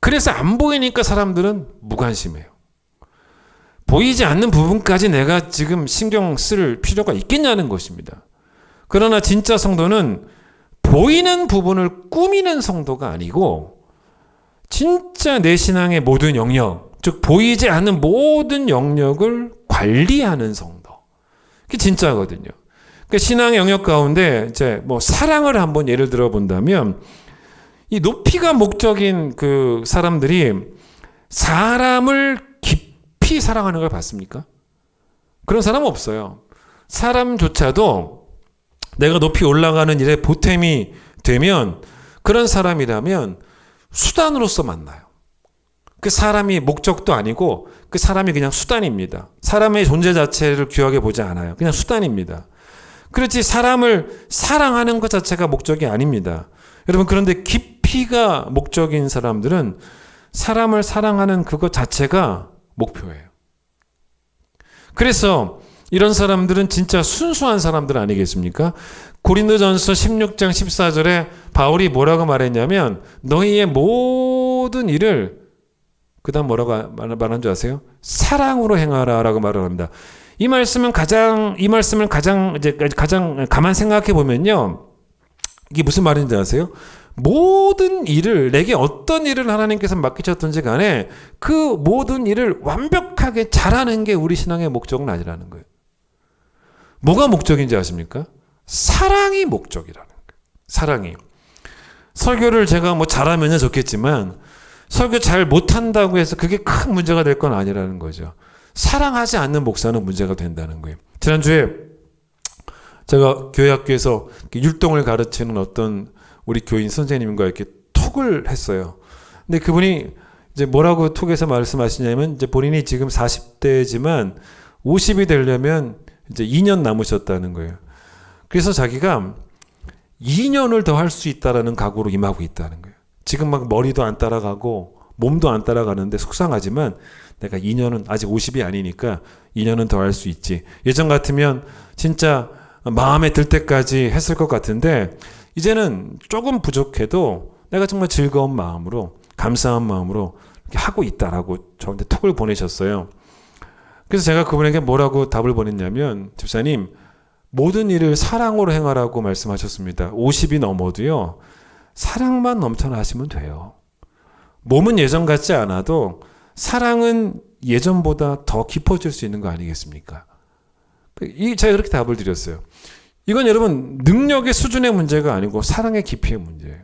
그래서 안 보이니까 사람들은 무관심해요. 보이지 않는 부분까지 내가 지금 신경 쓸 필요가 있겠냐는 것입니다. 그러나 진짜 성도는 보이는 부분을 꾸미는 성도가 아니고 진짜 내 신앙의 모든 영역, 즉 보이지 않는 모든 영역을 관리하는 성도. 그게 진짜거든요. 그러니까 신앙의 영역 가운데 이제 뭐 사랑을 한번 예를 들어 본다면, 이 높이가 목적인 그 사람들이 사람을 깊이 사랑하는 걸 봤습니까? 그런 사람은 없어요. 사람조차도 내가 높이 올라가는 일에 보탬이 되면 그런 사람이라면 수단으로서 만나요. 그 사람이 목적도 아니고 그 사람이 그냥 수단입니다. 사람의 존재 자체를 귀하게 보지 않아요. 그냥 수단입니다. 그렇지 사람을 사랑하는 것 자체가 목적이 아닙니다. 여러분 그런데 깊이가 목적인 사람들은 사람을 사랑하는 그것 자체가 목표예요. 그래서 이런 사람들은 진짜 순수한 사람들 아니겠습니까? 고린도전서 16장 14절에 바울이 뭐라고 말했냐면 너희의 모든 일을 그 다음 뭐라고 말한 줄 아세요? 사랑으로 행하라 라고 말을 합니다. 이 말씀을 가장 가만 생각해 보면요. 이게 무슨 말인지 아세요? 모든 일을 내게 어떤 일을 하나님께서 맡기셨든지 간에 그 모든 일을 완벽하게 잘하는 게 우리 신앙의 목적은 아니라는 거예요. 뭐가 목적인지 아십니까? 사랑이 목적이라는 거예요. 사랑이. 설교를 제가 뭐 잘하면 좋겠지만 설교 잘 못한다고 해서 그게 큰 문제가 될 건 아니라는 거죠. 사랑하지 않는 목사는 문제가 된다는 거예요. 지난주에 제가 교회 학교에서 율동을 가르치는 어떤 우리 교인 선생님과 이렇게 톡을 했어요. 근데 그분이 이제 뭐라고 톡에서 말씀하시냐면 이제 본인이 지금 40대지만 50이 되려면 이제 2년 남으셨다는 거예요. 그래서 자기가 2년을 더 할 수 있다라는 각오로 임하고 있다는 거예요. 지금 막 머리도 안 따라가고 몸도 안 따라가는데 속상하지만 내가 2년은 아직 50이 아니니까 2년은 더 할 수 있지. 예전 같으면 진짜 마음에 들 때까지 했을 것 같은데 이제는 조금 부족해도 내가 정말 즐거운 마음으로 감사한 마음으로 이렇게 하고 있다라고 저한테 톡을 보내셨어요. 그래서 제가 그분에게 뭐라고 답을 보냈냐면 집사님 모든 일을 사랑으로 행하라고 말씀하셨습니다. 50이 넘어도요. 사랑만 넘쳐나 하시면 돼요. 몸은 예전 같지 않아도 사랑은 예전보다 더 깊어질 수 있는 거 아니겠습니까? 제가 그렇게 답을 드렸어요. 이건 여러분 능력의 수준의 문제가 아니고 사랑의 깊이의 문제예요.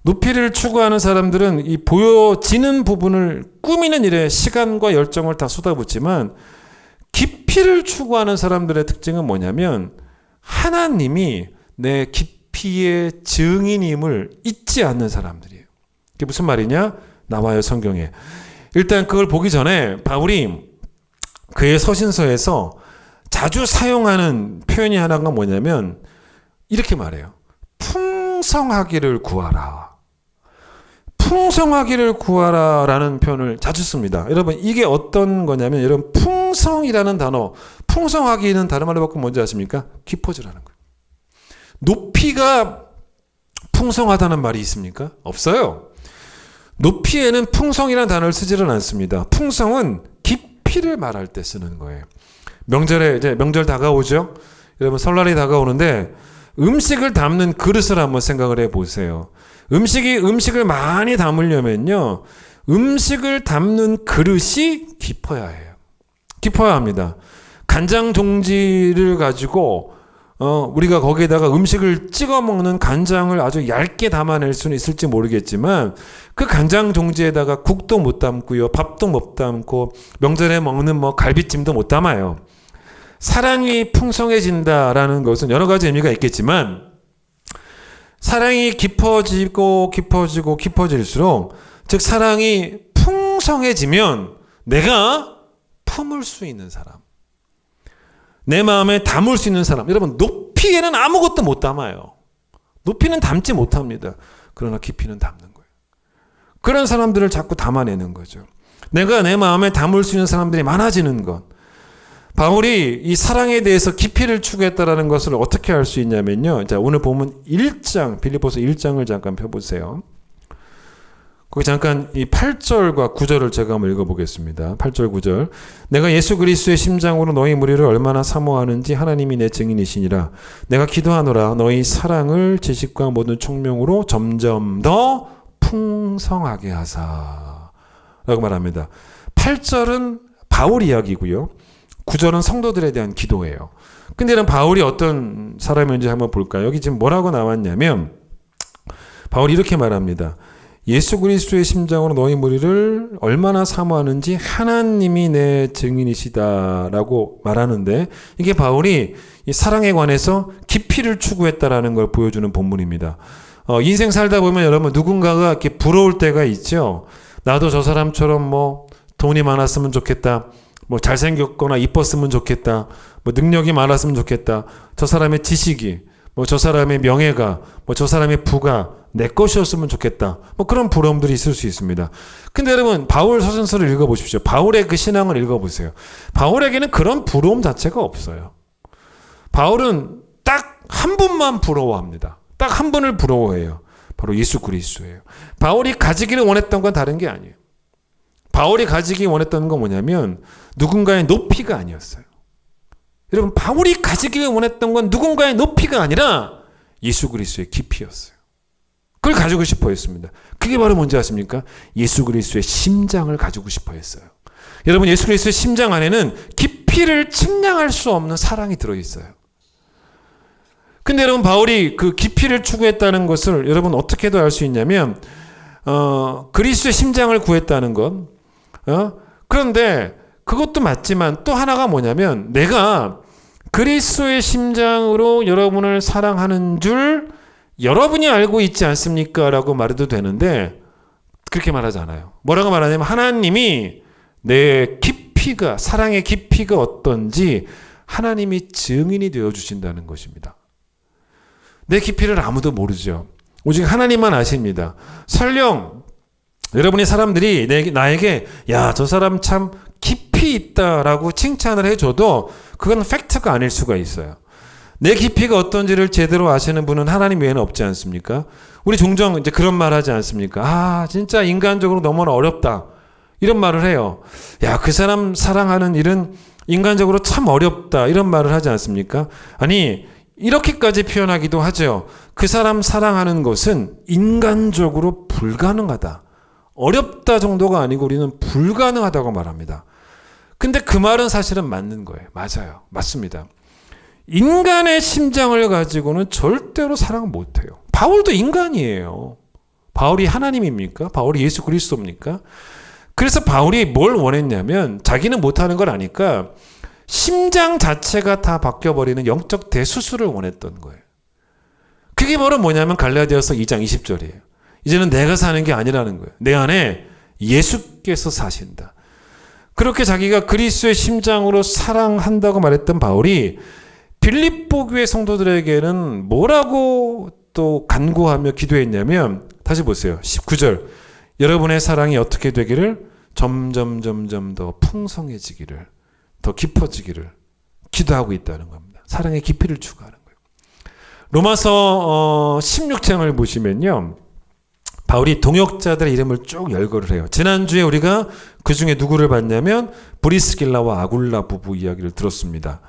높이를 추구하는 사람들은 이 보여지는 부분을 꾸미는 일에 시간과 열정을 다 쏟아붓지만 깊이를 추구하는 사람들의 특징은 뭐냐면 하나님이 내 깊이의 증인임을 잊지 않는 사람들이에요. 그게 무슨 말이냐? 나와요 성경에. 일단 그걸 보기 전에 바울이 그의 서신서에서 자주 사용하는 표현이 하나가 뭐냐면 이렇게 말해요. 풍성하기를 구하라. 풍성하기를 구하라 라는 표현을 자주 씁니다. 여러분 이게 어떤 거냐면 여러분 풍성이라는 단어, 풍성하기는 다른 말로 바꾸면 뭔지 아십니까? 깊어지라는 거예요. 높이가 풍성하다는 말이 있습니까? 없어요. 높이에는 풍성이라는 단어를 쓰지는 않습니다. 풍성은 깊이를 말할 때 쓰는 거예요. 명절에 이제 명절 다가오죠. 여러분 설날이 다가오는데 음식을 담는 그릇을 한번 생각을 해보세요. 음식을 많이 담으려면요, 음식을 담는 그릇이 깊어야 해요. 깊어야 합니다. 간장 종지를 가지고 우리가 거기에다가 음식을 찍어 먹는 간장을 아주 얇게 담아낼 수는 있을지 모르겠지만 그 간장 종지에다가 국도 못 담고요, 밥도 못 담고 명절에 먹는 뭐 갈비찜도 못 담아요. 사랑이 풍성해진다라는 것은 여러 가지 의미가 있겠지만 사랑이 깊어질수록 즉 사랑이 풍성해지면 내가 품을 수 있는 사람, 내 마음에 담을 수 있는 사람. 여러분 높이에는 아무것도 못 담아요. 높이는 담지 못합니다. 그러나 깊이는 담는 거예요. 그런 사람들을 자꾸 담아내는 거죠. 내가 내 마음에 담을 수 있는 사람들이 많아지는 것. 바울이 이 사랑에 대해서 깊이를 추구했다라는 것을 어떻게 알 수 있냐면요. 자, 오늘 보면 1장, 빌립보서 1장을 잠깐 펴보세요. 거기 잠깐 이 8절과 9절을 제가 한번 읽어보겠습니다. 8절 9절. 내가 예수 그리스도의 심장으로 너희 무리를 얼마나 사모하는지 하나님이 내 증인이시니라. 내가 기도하노라. 너희 사랑을 지식과 모든 총명으로 점점 더 풍성하게 하사. 라고 말합니다. 8절은 바울 이야기고요. 9절은 성도들에 대한 기도예요. 근데 이런 바울이 어떤 사람인지 한번 볼까요? 여기 지금 뭐라고 나왔냐면 바울이 이렇게 말합니다. 예수 그리스도의 심장으로 너희 무리를 얼마나 사모하는지 하나님이 내 증인이시다라고 말하는데, 이게 바울이 이 사랑에 관해서 깊이를 추구했다라는 걸 보여주는 본문입니다. 인생 살다 보면 여러분 누군가가 이렇게 부러울 때가 있죠. 나도 저 사람처럼 뭐 돈이 많았으면 좋겠다, 뭐 잘생겼거나 이뻤으면 좋겠다, 뭐 능력이 많았으면 좋겠다, 저 사람의 지식이, 뭐 저 사람의 명예가, 뭐 저 사람의 부가 내 것이었으면 좋겠다, 뭐 그런 부러움들이 있을 수 있습니다. 근데 여러분 바울 서신서를 읽어보십시오. 바울의 그 신앙을 읽어보세요. 바울에게는 그런 부러움 자체가 없어요. 바울은 딱 한 분만 부러워합니다. 딱 한 분을 부러워해요. 바로 예수 그리스도예요. 바울이 가지기를 원했던 건 다른 게 아니에요. 바울이 가지기 원했던 건 뭐냐면 누군가의 높이가 아니었어요. 여러분, 바울이 가지기를 원했던 건 누군가의 높이가 아니라 예수 그리스도의 깊이였어요. 그걸 가지고 싶어 했습니다. 그게 바로 뭔지 아십니까? 예수 그리스도의 심장을 가지고 싶어 했어요. 여러분, 예수 그리스도의 심장 안에는 깊이를 측량할 수 없는 사랑이 들어있어요. 근데 여러분, 바울이 그 깊이를 추구했다는 것을 여러분 어떻게도 알 수 있냐면 그리스도의 심장을 구했다는 것. 그런데 그것도 맞지만 또 하나가 뭐냐면 내가 그리스도의 심장으로 여러분을 사랑하는 줄 여러분이 알고 있지 않습니까? 라고 말해도 되는데 그렇게 말하지 않아요. 뭐라고 말하냐면 하나님이 내 깊이가, 사랑의 깊이가 어떤지 하나님이 증인이 되어주신다는 것입니다. 내 깊이를 아무도 모르죠. 오직 하나님만 아십니다. 설령 여러분이 사람들이 나에게 야, 저 사람 참 깊이 있다라고 칭찬을 해줘도 그건 팩트가 아닐 수가 있어요. 내 깊이가 어떤지를 제대로 아시는 분은 하나님 외에는 없지 않습니까? 우리 종종 이제 그런 말 하지 않습니까? 아, 진짜 인간적으로 너무나 어렵다, 이런 말을 해요. 야, 그 사람 사랑하는 일은 인간적으로 참 어렵다, 이런 말을 하지 않습니까? 아니, 이렇게까지 표현하기도 하죠. 그 사람 사랑하는 것은 인간적으로 불가능하다, 어렵다 정도가 아니고 우리는 불가능하다고 말합니다. 근데 그 말은 사실은 맞는 거예요. 맞아요. 맞습니다. 인간의 심장을 가지고는 절대로 사랑 못해요. 바울도 인간이에요. 바울이 하나님입니까? 바울이 예수 그리스도입니까? 그래서 바울이 뭘 원했냐면 자기는 못하는 걸 아니까 심장 자체가 다 바뀌어버리는 영적 대수술을 원했던 거예요. 그게 바로 뭐냐면 갈라디아서 2장 20절이에요. 이제는 내가 사는 게 아니라는 거예요. 내 안에 예수께서 사신다. 그렇게 자기가 그리스도의 심장으로 사랑한다고 말했던 바울이 빌립보 교회 성도들에게는 뭐라고 또 간구하며 기도했냐면, 다시 보세요. 19절. 여러분의 사랑이 어떻게 되기를? 점점 더 풍성해지기를, 더 깊어지기를 기도하고 있다는 겁니다. 사랑의 깊이를 추구하는 거예요. 로마서 16장을 보시면요, 바울이 동역자들의 이름을 쭉 열거를 해요. 지난주에 우리가 그 중에 누구를 봤냐면 브리스길라와 아굴라 부부 이야기를 들었습니다.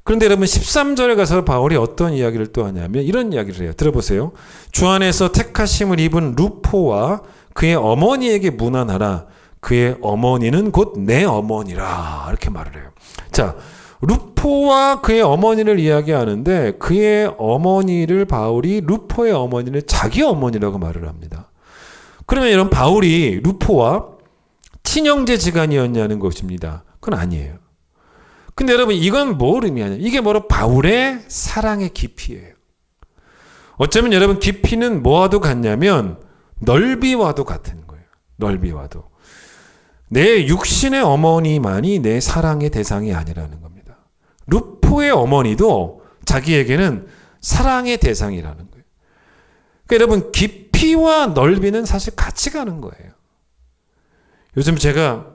그런데 여러분 13절에 가서 바울이 어떤 이야기를 또 하냐면 이런 이야기를 해요. 들어보세요. 주 안에서 택하심을 입은 루포와 그의 어머니에게 문안하라. 그의 어머니는 곧 내 어머니라. 이렇게 말을 해요. 자, 루포와 그의 어머니를 이야기하는데 그의 어머니를 바울이 루포의 어머니를 자기 어머니라고 말을 합니다. 그러면 여러분 바울이 루포와 친형제 지간이었냐는 것입니다. 그건 아니에요. 근데 여러분 이건 뭘 의미하냐? 이게 바로 바울의 사랑의 깊이예요. 어쩌면 여러분 깊이는 뭐와도 같냐면 넓이와도 같은 거예요. 넓이와도. 내 육신의 어머니만이 내 사랑의 대상이 아니라는 겁니다. 루포의 어머니도 자기에게는 사랑의 대상이라는 거예요. 그러니까 여러분 깊이와 넓이는 사실 같이 가는 거예요. 요즘 제가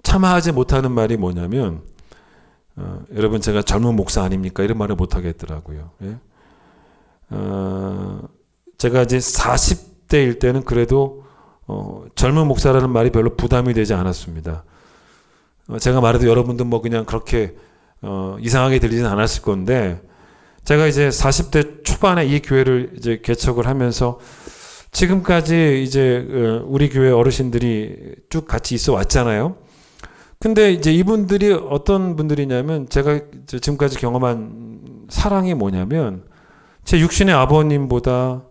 참아하지 못하는 말이 뭐냐면 여러분 제가 젊은 목사 아닙니까? 이런 말을 못하겠더라고요. 예? 제가 이제 40대일 때는 그래도 젊은 목사라는 말이 별로 부담이 되지 않았습니다. 제가 말해도 여러분도 뭐 그냥 그렇게 이상하게 들리진 않았을 건데 제가 이제 40대 초반에 이 교회를 이제 개척을 하면서 지금까지 이제 우리 교회 어르신들이 쭉 같이 있어 왔잖아요. 근데 이제 이분들이 어떤 분들이냐면 제가 지금까지 경험한 사랑이 뭐냐면 제 육신의 아버님보다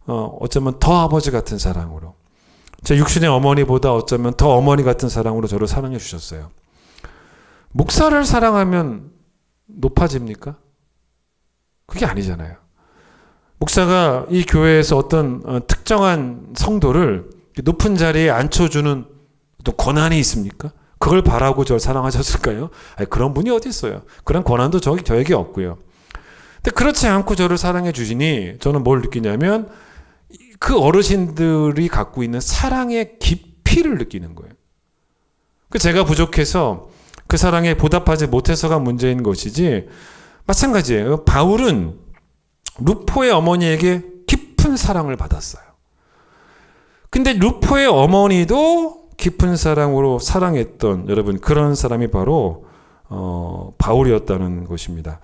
어쩌면 더 아버지 같은 사랑으로, 제 육신의 어머니보다 어쩌면 더 어머니 같은 사랑으로 저를 사랑해 주셨어요. 목사를 사랑하면 높아집니까? 그게 아니잖아요. 목사가 이 교회에서 어떤 특정한 성도를 높은 자리에 앉혀주는 어떤 권한이 있습니까? 그걸 바라고 저를 사랑하셨을까요? 아니, 그런 분이 어디 있어요. 그런 권한도 저에게 없고요. 근데 그렇지 않고 저를 사랑해 주시니 저는 뭘 느끼냐면 그 어르신들이 갖고 있는 사랑의 깊이를 느끼는 거예요. 제가 부족해서 그 사랑에 보답하지 못해서가 문제인 것이지, 마찬가지예요. 바울은 루포의 어머니에게 깊은 사랑을 받았어요. 근데 루포의 어머니도 깊은 사랑으로 사랑했던, 여러분, 그런 사람이 바로 바울이었다는 것입니다.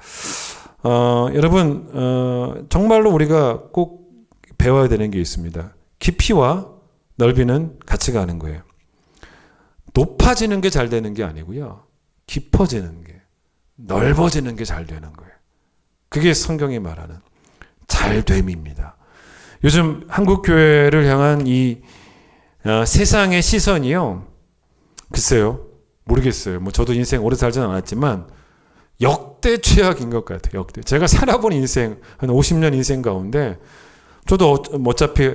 여러분, 정말로 우리가 꼭 배워야 되는 게 있습니다. 깊이와 넓이는 같이 가는 거예요. 높아지는 게 잘 되는 게 아니고요. 깊어지는 게, 넓어지는 게 잘 되는 거예요. 그게 성경이 말하는 잘됨입니다. 요즘 한국 교회를 향한 이 세상의 시선이요, 글쎄요, 모르겠어요. 뭐 저도 인생 오래 살진 않았지만 역대 최악인 것 같아요. 역대. 제가 살아본 인생 한 50년 인생 가운데, 저도 어차피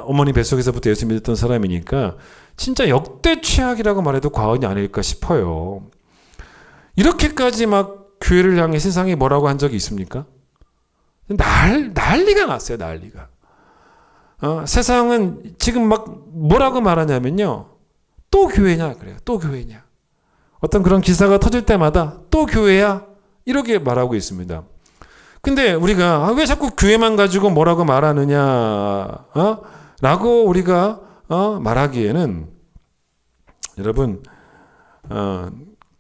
어머니 뱃속에서부터 예수 믿었던 사람이니까 진짜 역대 최악이라고 말해도 과언이 아닐까 싶어요. 이렇게까지 막 교회를 향해 세상이 뭐라고 한 적이 있습니까? 난리가 났어요. 난리가. 세상은 지금 막 뭐라고 말하냐면요, 또 교회냐 그래요. 또 교회냐. 어떤 그런 기사가 터질 때마다 또 교회야 이렇게 말하고 있습니다. 근데 우리가 왜 자꾸 교회만 가지고 뭐라고 말하느냐 라고 우리가 말하기에는, 여러분,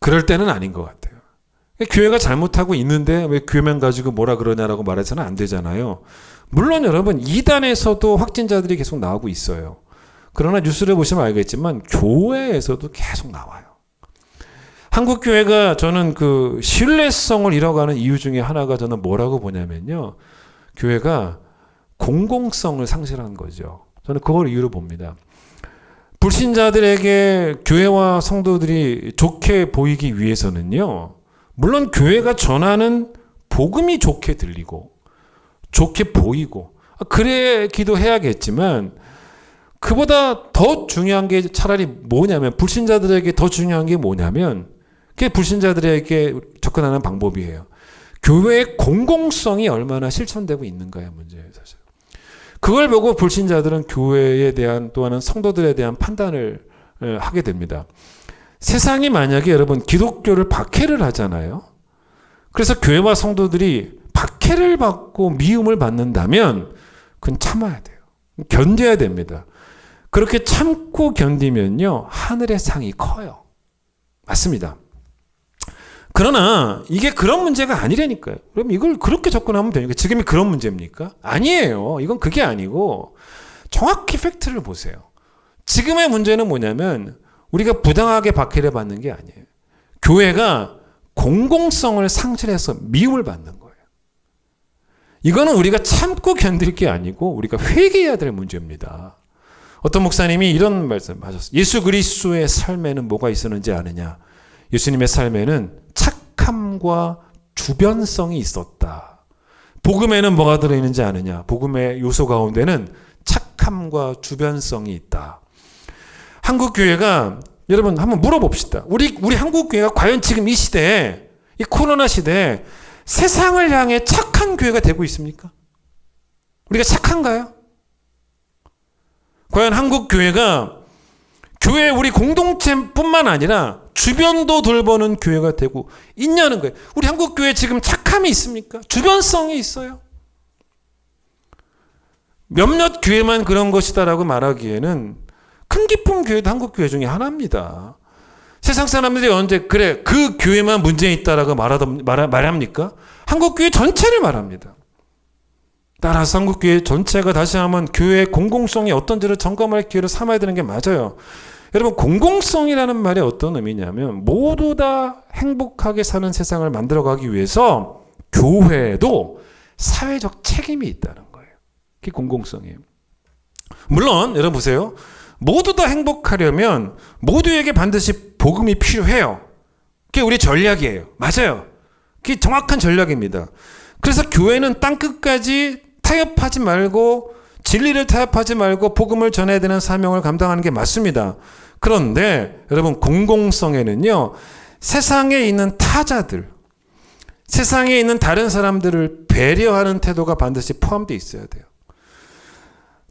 그럴 때는 아닌 것 같아요. 교회가 잘못하고 있는데 왜 교회만 가지고 뭐라 그러냐라고 말해서는 안 되잖아요. 물론 여러분, 이단에서도 확진자들이 계속 나오고 있어요. 그러나 뉴스를 보시면 알겠지만 교회에서도 계속 나와요. 한국 교회가, 저는 그 신뢰성을 잃어가는 이유 중에 하나가 저는 뭐라고 보냐면요, 교회가 공공성을 상실한 거죠. 저는 그걸 이유로 봅니다. 불신자들에게 교회와 성도들이 좋게 보이기 위해서는요, 물론 교회가 전하는 복음이 좋게 들리고 좋게 보이고 그래 기도해야겠지만, 그보다 더 중요한 게 차라리 뭐냐면, 불신자들에게 더 중요한 게 뭐냐면, 그게 불신자들에게 접근하는 방법이에요. 교회의 공공성이 얼마나 실천되고 있는가의 문제예요, 사실. 그걸 보고 불신자들은 교회에 대한, 또한 성도들에 대한 판단을 하게 됩니다. 세상이 만약에 여러분 기독교를 박해를 하잖아요. 그래서 교회와 성도들이 박해를 받고 미움을 받는다면 그건 참아야 돼요. 견뎌야 됩니다. 그렇게 참고 견디면요, 하늘의 상이 커요. 맞습니다. 그러나 이게 그런 문제가 아니라니까요. 그럼 이걸 그렇게 접근하면 되니까 지금이 그런 문제입니까? 아니에요. 이건 그게 아니고, 정확히 팩트를 보세요. 지금의 문제는 뭐냐면 우리가 부당하게 박해를 받는 게 아니에요. 교회가 공공성을 상실해서 미움을 받는 거예요. 이거는 우리가 참고 견딜 게 아니고 우리가 회개해야 될 문제입니다. 어떤 목사님이 이런 말씀 하셨어요. 예수 그리스도의 삶에는 뭐가 있었는지 아느냐? 예수님의 삶에는 착함과 주변성이 있었다. 복음에는 뭐가 들어있는지 아느냐? 복음의 요소 가운데는 착함과 주변성이 있다. 한국 교회가, 여러분 한번 물어봅시다. 우리 한국 교회가 과연 지금 이 시대에, 이 코로나 시대에 세상을 향해 착한 교회가 되고 있습니까? 우리가 착한가요? 과연 한국 교회가 교회 우리 공동체뿐만 아니라 주변도 돌보는 교회가 되고 있냐는 거예요. 우리 한국 교회 지금 착함이 있습니까? 주변성이 있어요. 몇몇 교회만 그런 것이다라고 말하기에는 큰 기쁨 교회도 한국 교회 중에 하나입니다. 세상 사람들이 언제 그래 그 교회만 문제 있다라고 말합니까? 한국 교회 전체를 말합니다. 따라서 한국 교회 전체가 다시 한번 교회의 공공성이 어떤지를 점검할 기회를 삼아야 되는 게 맞아요. 여러분, 공공성이라는 말이 어떤 의미냐면 모두 다 행복하게 사는 세상을 만들어가기 위해서 교회도 사회적 책임이 있다는 거예요. 그게 공공성이에요. 물론 여러분 보세요. 모두 다 행복하려면 모두에게 반드시 복음이 필요해요. 그게 우리 전략이에요. 맞아요. 그게 정확한 전략입니다. 그래서 교회는 땅끝까지 타협하지 말고 진리를 타협하지 말고 복음을 전해야 되는 사명을 감당하는 게 맞습니다. 그런데 여러분 공공성에는요. 세상에 있는 타자들, 세상에 있는 다른 사람들을 배려하는 태도가 반드시 포함되어 있어야 돼요.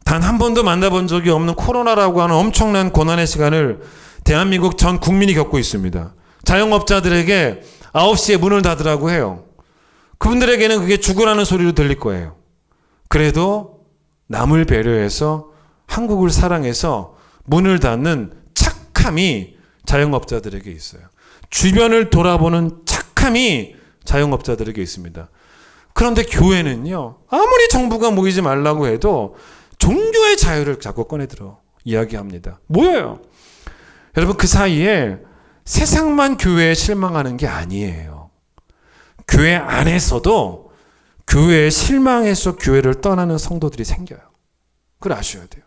단 한 번도 만나본 적이 없는 코로나라고 하는 엄청난 고난의 시간을 대한민국 전 국민이 겪고 있습니다. 자영업자들에게 9시에 문을 닫으라고 해요. 그분들에게는 그게 죽으라는 소리로 들릴 거예요. 그래도 남을 배려해서 한국을 사랑해서 문을 닫는 착함이 자영업자들에게 있어요. 주변을 돌아보는 착함이 자영업자들에게 있습니다. 그런데 교회는요, 아무리 정부가 모이지 말라고 해도 종교의 자유를 자꾸 꺼내들어 이야기합니다. 모여요. 여러분 그 사이에 세상만 교회에 실망하는 게 아니에요. 교회 안에서도 교회에 실망해서 교회를 떠나는 성도들이 생겨요. 그걸 아셔야 돼요.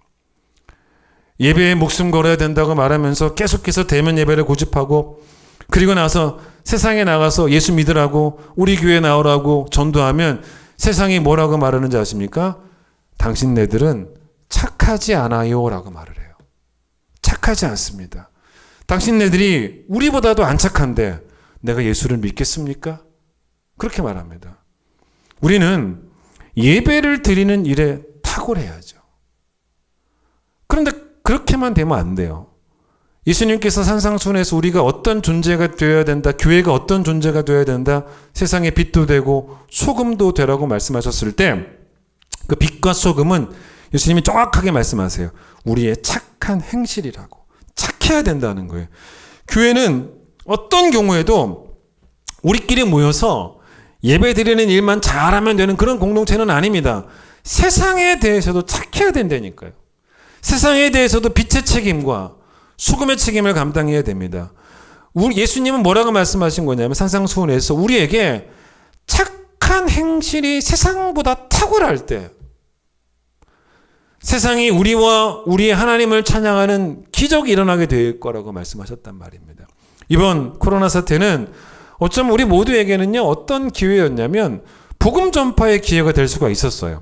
예배에 목숨 걸어야 된다고 말하면서 계속해서 대면 예배를 고집하고 그리고 나서 세상에 나가서 예수 믿으라고 우리 교회에 나오라고 전도하면 세상이 뭐라고 말하는지 아십니까? 당신네들은 착하지 않아요 라고 말을 해요. 착하지 않습니다. 당신네들이 우리보다도 안 착한데 내가 예수를 믿겠습니까? 그렇게 말합니다. 우리는 예배를 드리는 일에 탁월해야죠. 그런데 그렇게만 되면 안 돼요. 예수님께서 산상수훈에서 우리가 어떤 존재가 되어야 된다, 교회가 어떤 존재가 되어야 된다, 세상의 빛도 되고 소금도 되라고 말씀하셨을 때 그 빛과 소금은 예수님이 정확하게 말씀하세요. 우리의 착한 행실이라고. 착해야 된다는 거예요. 교회는 어떤 경우에도 우리끼리 모여서 예배 드리는 일만 잘하면 되는 그런 공동체는 아닙니다. 세상에 대해서도 착해야 된다니까요. 세상에 대해서도 빛의 책임과 소금의 책임을 감당해야 됩니다. 예수님은 뭐라고 말씀하신 거냐면 산상수훈에서 우리에게 착한 행실이 세상보다 탁월할 때 세상이 우리와 우리의 하나님을 찬양하는 기적이 일어나게 될 거라고 말씀하셨단 말입니다. 이번 코로나 사태는 어쩌면 우리 모두에게는요 어떤 기회였냐면 복음 전파의 기회가 될 수가 있었어요.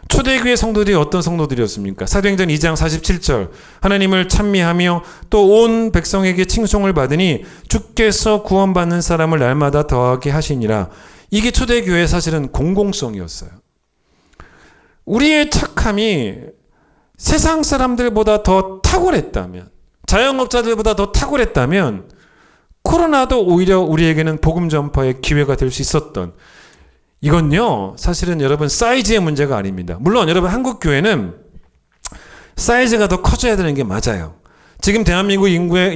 초대교회 성도들이 어떤 성도들이었습니까? 사도행전 2장 47절 하나님을 찬미하며 또 온 백성에게 칭송을 받으니 주께서 구원받는 사람을 날마다 더하게 하시니라. 이게 초대교회의 사실은 공공성이었어요. 우리의 착함이 세상 사람들보다 더 탁월했다면, 자영업자들보다 더 탁월했다면 코로나도 오히려 우리에게는 복음 전파의 기회가 될 수 있었던, 이건요 사실은 여러분 사이즈의 문제가 아닙니다. 물론 여러분 한국 교회는 사이즈가 더 커져야 되는 게 맞아요. 지금 대한민국 인구의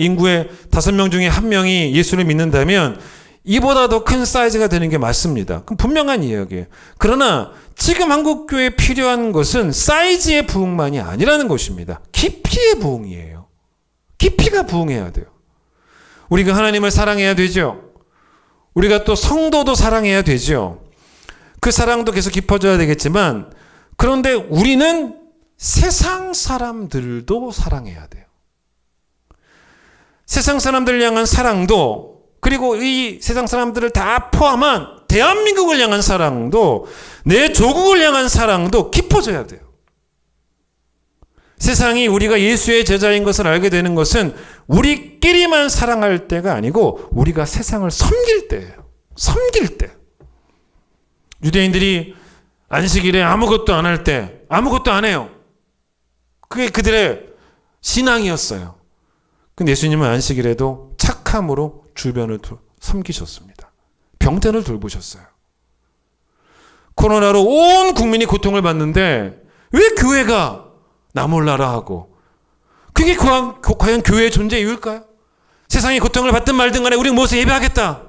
5명 중에 1명이 예수를 믿는다면 이보다 더 큰 사이즈가 되는 게 맞습니다. 그럼 분명한 이야기예요. 그러나 지금 한국 교회에 필요한 것은 사이즈의 부흥만이 아니라는 것입니다. 깊이의 부흥이에요. 깊이가 부흥해야 돼요. 우리가 하나님을 사랑해야 되죠. 우리가 또 성도도 사랑해야 되죠. 그 사랑도 계속 깊어져야 되겠지만 그런데 우리는 세상 사람들도 사랑해야 돼요. 세상 사람들을 향한 사랑도 그리고 이 세상 사람들을 다 포함한 대한민국을 향한 사랑도 내 조국을 향한 사랑도 깊어져야 돼요. 세상이 우리가 예수의 제자인 것을 알게 되는 것은 우리끼리만 사랑할 때가 아니고 우리가 세상을 섬길 때예요. 섬길 때. 유대인들이 안식일에 아무것도 안 할 때 아무것도 안 해요. 그게 그들의 신앙이었어요. 근데 예수님은 안식일에도 착함으로 주변을 섬기셨습니다. 병자를 돌보셨어요. 코로나로 온 국민이 고통을 받는데 왜 교회가 나 몰라라 하고, 그게 과연 교회의 존재 이유일까요? 세상이 고통을 받든 말든 간에 우리는 모여서 예배하겠다.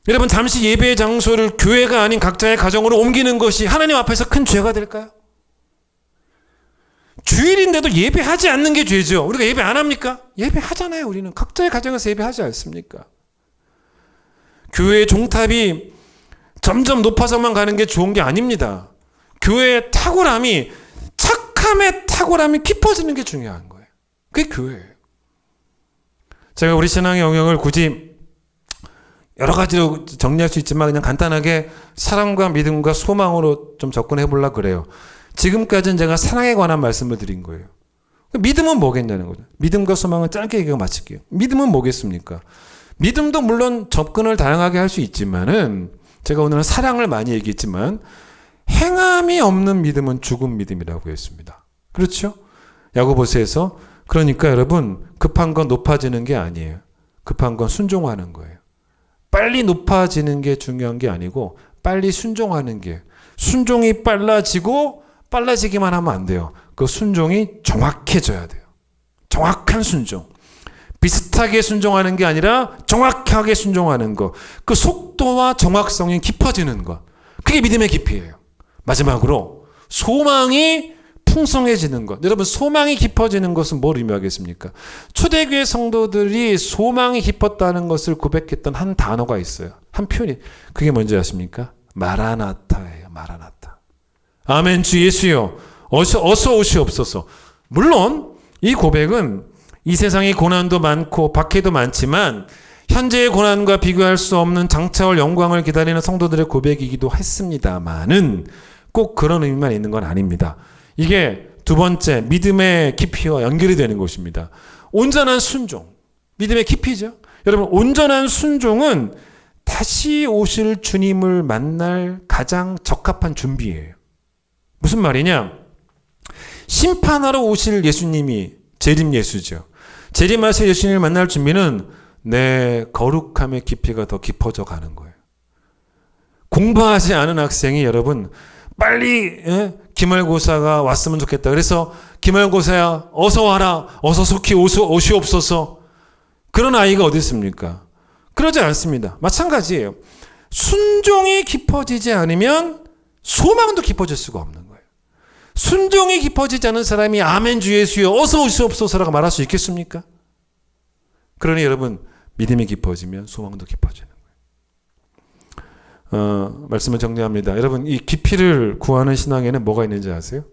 여러분 잠시 예배의 장소를 교회가 아닌 각자의 가정으로 옮기는 것이 하나님 앞에서 큰 죄가 될까요? 주일인데도 예배하지 않는 게 죄죠. 우리가 예배 안 합니까? 예배하잖아요. 우리는 각자의 가정에서 예배하지 않습니까? 교회의 종탑이 점점 높아서만 가는 게 좋은 게 아닙니다. 교회의 탁월함이, 착함의 탁월함이 깊어지는 게 중요한 거예요. 그게 교회예요. 제가 우리 신앙의 영역을 굳이 여러 가지로 정리할 수 있지만 그냥 간단하게 사랑과 믿음과 소망으로 좀 접근해 보려고 그래요. 지금까지는 제가 사랑에 관한 말씀을 드린 거예요. 믿음은 뭐겠냐는 거죠. 믿음과 소망은 짧게 얘기하고 마칠게요. 믿음은 뭐겠습니까? 믿음도 물론 접근을 다양하게 할 수 있지만은 제가 오늘은 사랑을 많이 얘기했지만 행함이 없는 믿음은 죽은 믿음이라고 했습니다. 그렇죠? 야고보서에서 그러니까 여러분 급한 건 높아지는 게 아니에요. 급한 건 순종하는 거예요. 빨리 높아지는 게 중요한 게 아니고 빨리 순종하는 게, 순종이 빨라지기만 하면 안 돼요. 그 순종이 정확해져야 돼요. 정확한 순종. 비슷하게 순종하는 게 아니라 정확하게 순종하는 것. 그 속도와 정확성이 깊어지는 것. 그게 믿음의 깊이예요. 마지막으로 소망이 풍성해지는 것. 여러분, 소망이 깊어지는 것은 뭘 의미하겠습니까? 초대교회 성도들이 소망이 깊었다는 것을 고백했던 한 단어가 있어요. 한 표현이. 그게 뭔지 아십니까? 마라나타예요. 마라나타. 아멘. 주 예수여 어서 오시옵소서. 물론 이 고백은 이 세상에 고난도 많고 박해도 많지만 현재의 고난과 비교할 수 없는 장차올 영광을 기다리는 성도들의 고백이기도 했습니다마는 꼭 그런 의미만 있는 건 아닙니다. 이게 두 번째 믿음의 깊이와 연결이 되는 것입니다. 온전한 순종. 믿음의 깊이죠. 여러분, 온전한 순종은 다시 오실 주님을 만날 가장 적합한 준비예요. 무슨 말이냐? 심판하러 오실 예수님이 재림 예수죠. 재림하실 예수님을 만날 준비는 내 거룩함의 깊이가 더 깊어져 가는 거예요. 공부하지 않은 학생이 여러분 빨리 기말고사가 왔으면 좋겠다. 그래서 기말고사야 어서 와라. 어서 속히 오시옵소서. 그런 아이가 어디 있습니까? 그러지 않습니다. 마찬가지예요. 순종이 깊어지지 않으면 소망도 깊어질 수가 없는 거예요. 순종이 깊어지지 않은 사람이 아멘 주 예수여 어서 오시옵소서라고 말할 수 있겠습니까? 그러니 여러분, 믿음이 깊어지면 소망도 깊어지는 거예요. 말씀을 정리합니다. 여러분, 이 깊이를 구하는 신앙에는 뭐가 있는지 아세요?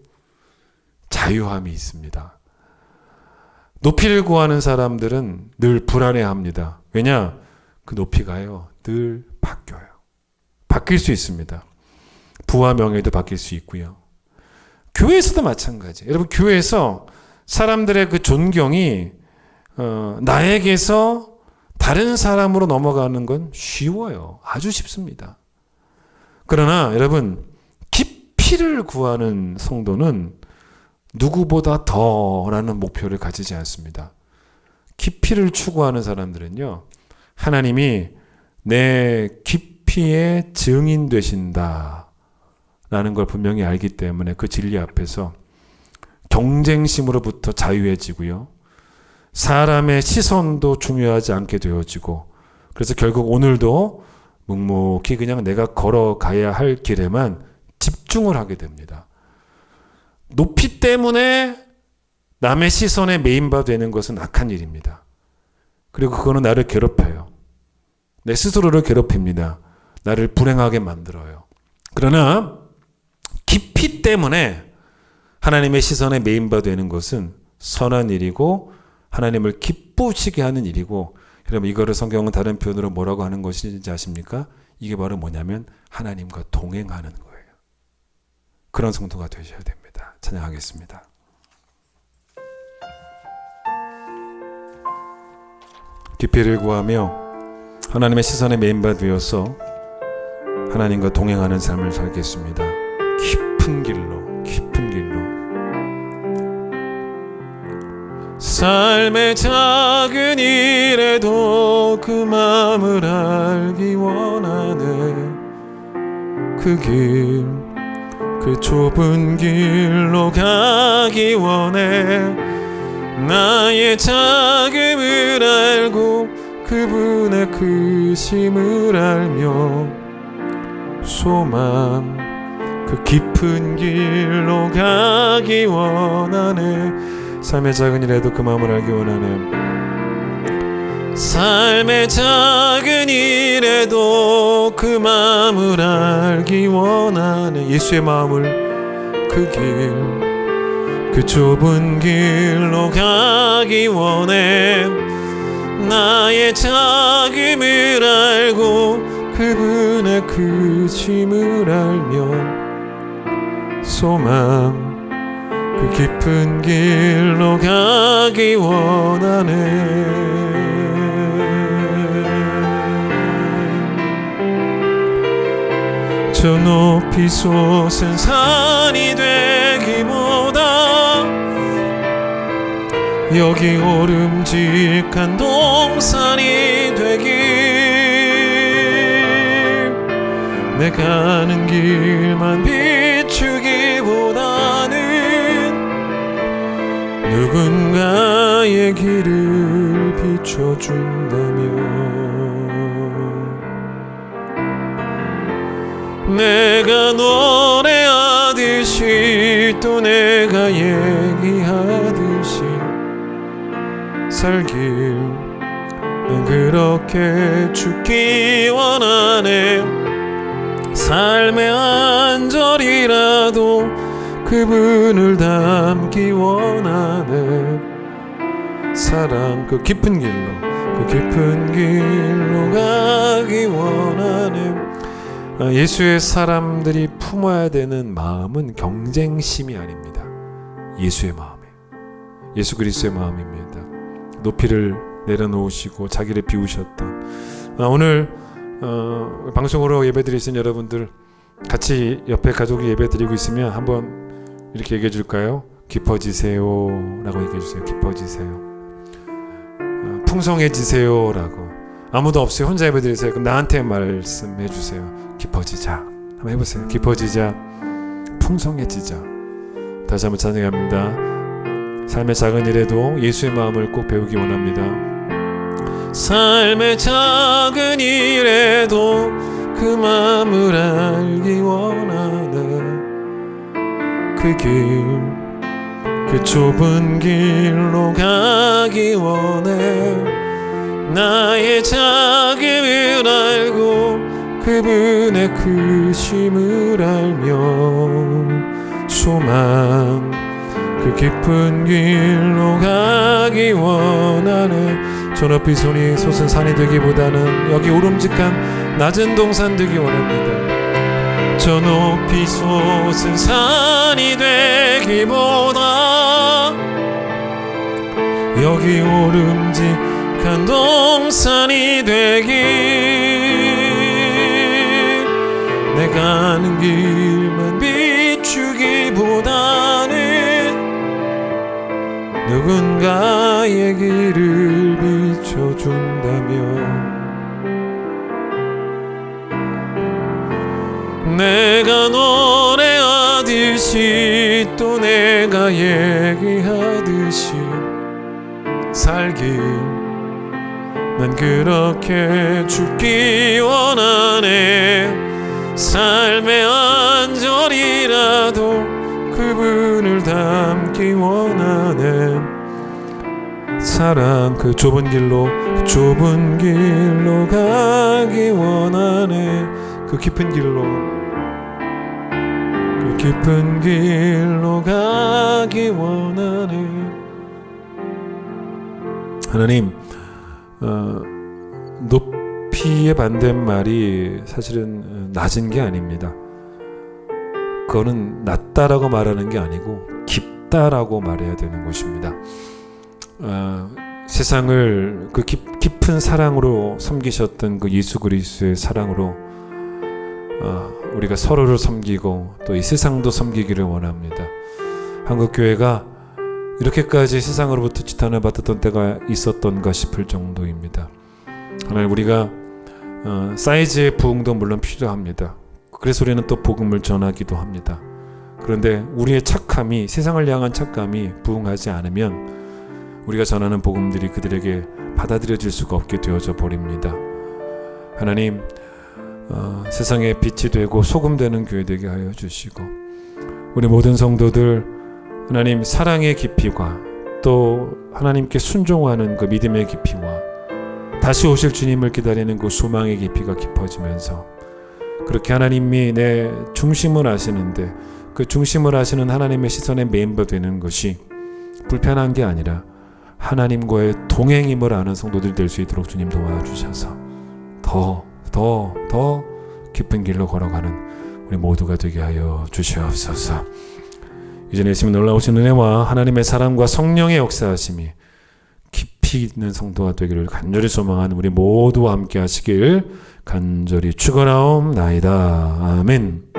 자유함이 있습니다. 높이를 구하는 사람들은 늘 불안해합니다. 왜냐? 그 높이가요 늘 바뀌어요. 바뀔 수 있습니다. 부와 명예도 바뀔 수 있고요. 교회에서도 마찬가지예요. 여러분, 교회에서 사람들의 그 존경이 나에게서 다른 사람으로 넘어가는 건 쉬워요. 아주 쉽습니다. 그러나 여러분, 깊이를 구하는 성도는 누구보다 더라는 목표를 가지지 않습니다. 깊이를 추구하는 사람들은요, 하나님이 내 깊이의 증인 되신다 라는 걸 분명히 알기 때문에 그 진리 앞에서 경쟁심으로부터 자유해지고요, 사람의 시선도 중요하지 않게 되어지고, 그래서 결국 오늘도 묵묵히 그냥 내가 걸어가야 할 길에만 집중을 하게 됩니다. 높이 때문에 남의 시선에 메인바 되는 것은 악한 일입니다. 그리고 그거는 나를 괴롭혀요. 내 스스로를 괴롭힙니다. 나를 불행하게 만들어요. 그러나 깊이 때문에 하나님의 시선에 메인바 되는 것은 선한 일이고 하나님을 기쁘시게 하는 일이고, 여러분, 이거를 성경은 다른 표현으로 뭐라고 하는 것인지 아십니까? 이게 바로 뭐냐면 하나님과 동행하는 거예요. 그런 성도가 되셔야 됩니다. 찬양하겠습니다. 깊이를 구하며 하나님의 시선에 메인바 되어서 하나님과 동행하는 삶을 살겠습니다. 깊은 길로. 삶의 작은 일에도 그 마음을 알기 원하네. 그 길, 그 좁은 길로 가기 원해. 나의 작음을 알고 그분의 크심을 알며 소망, 그 깊은 길로 가기 원하네. 삶의 작은 일에도 그 마음을 알기 원하네. 삶의 작은 일에도 그 마음을 알기 원하네. 예수의 마음을 그 좁은 길로 가기 원해. 나의 작음을 알고 그분의 크심을 알며 소망 그 깊은 길로 가기 원하네. 저 높이 솟은 산이 되기보다 여기 오름직한 동산이 되길. 내 가는 길만 비추기보다는 누군가의 길을 비춰준다면 내가 노래하듯이 또 내가 얘기하듯이 살길 난 그렇게 죽기 원하네. 삶의 한 절이라도 그분을 닮기 원하네. 사랑 그 깊은 길로 가기 원하네. 예수의 사람들이 품어야 되는 마음은 경쟁심이 아닙니다. 예수의 마음이에요. 예수 그리스도의 마음입니다. 높이를 내려놓으시고 자기를 비우셨던 오늘 방송으로 예배드리신 여러분들 같이 옆에 가족이 예배드리고 있으면 한번 이렇게 얘기해 줄까요? 깊어지세요 라고 얘기해 주세요. 깊어지세요. 풍성해지세요 라고. 아무도 없어요. 혼자 예배드리세요. 그럼 나한테 말씀해 주세요. 깊어지자. 한번 해보세요. 깊어지자. 풍성해지자. 다시 한번 찬양합니다. 삶의 작은 일에도 예수의 마음을 꼭 배우기 원합니다. 삶의 작은 일에도 그 마음을 알기 원하네. 그 좁은 길로 가기 원해. 나의 작음을 알고 그분의 크심을 알며 소망 그 깊은 길로 가기 원하네. 저 높이 손이 솟은 산이 되기보다는 여기 오름직한 낮은 동산 되기 원합니다. 저 높이 솟은 산이 되기보다 여기 오름직한 동산이 되길. 내가 가는 길만 비추기보다는 누군가의 길을 비춰준다면 내가 노래하듯이 또 내가 얘기하듯이 살길 난 그렇게 죽기 원하네. 삶의 한 절이라도 그분을 닮기 원하네. 사랑 그 좁은 길로 가기 원하네. 그 깊은 길로 가기 원하네. 하나님, 높이의 반대말이 사실은 낮은 게 아닙니다. 그거는 낮다라고 말하는 게 아니고 깊다라고 말해야 되는 것입니다. 세상을 그 깊은 사랑으로 섬기셨던 그 예수 그리스도의 사랑으로 우리가 서로를 섬기고 또 이 세상도 섬기기를 원합니다. 한국교회가 이렇게까지 세상으로부터 지탄을 받았던 때가 있었던가 싶을 정도입니다. 하나님, 우리가 사이즈의 부흥도 물론 필요합니다. 그래서 우리는 또 복음을 전하기도 합니다. 그런데 우리의 착함이, 세상을 향한 착함이 부흥하지 않으면 우리가 전하는 복음들이 그들에게 받아들여질 수가 없게 되어져 버립니다. 하나님, 세상에 빛이 되고 소금 되는 교회 되게 하여 주시고, 우리 모든 성도들 하나님 사랑의 깊이와 또 하나님께 순종하는 그 믿음의 깊이와 다시 오실 주님을 기다리는 그 소망의 깊이가 깊어지면서 그렇게 하나님이 내 중심을 아시는데 그 중심을 하시는 하나님의 시선의 멤버 되는 것이 불편한 게 아니라 하나님과의 동행임을 아는 성도들이 될 수 있도록 주님 도와주셔서 더 깊은 길로 걸어가는 우리 모두가 되게 하여 주시옵소서. 이제 내시면 놀라우신 은혜와 하나님의 사랑과 성령의 역사하심이 깊이 있는 성도가 되기를 간절히 소망하는 우리 모두와 함께 하시길 간절히 축원하옵나이다. 아멘.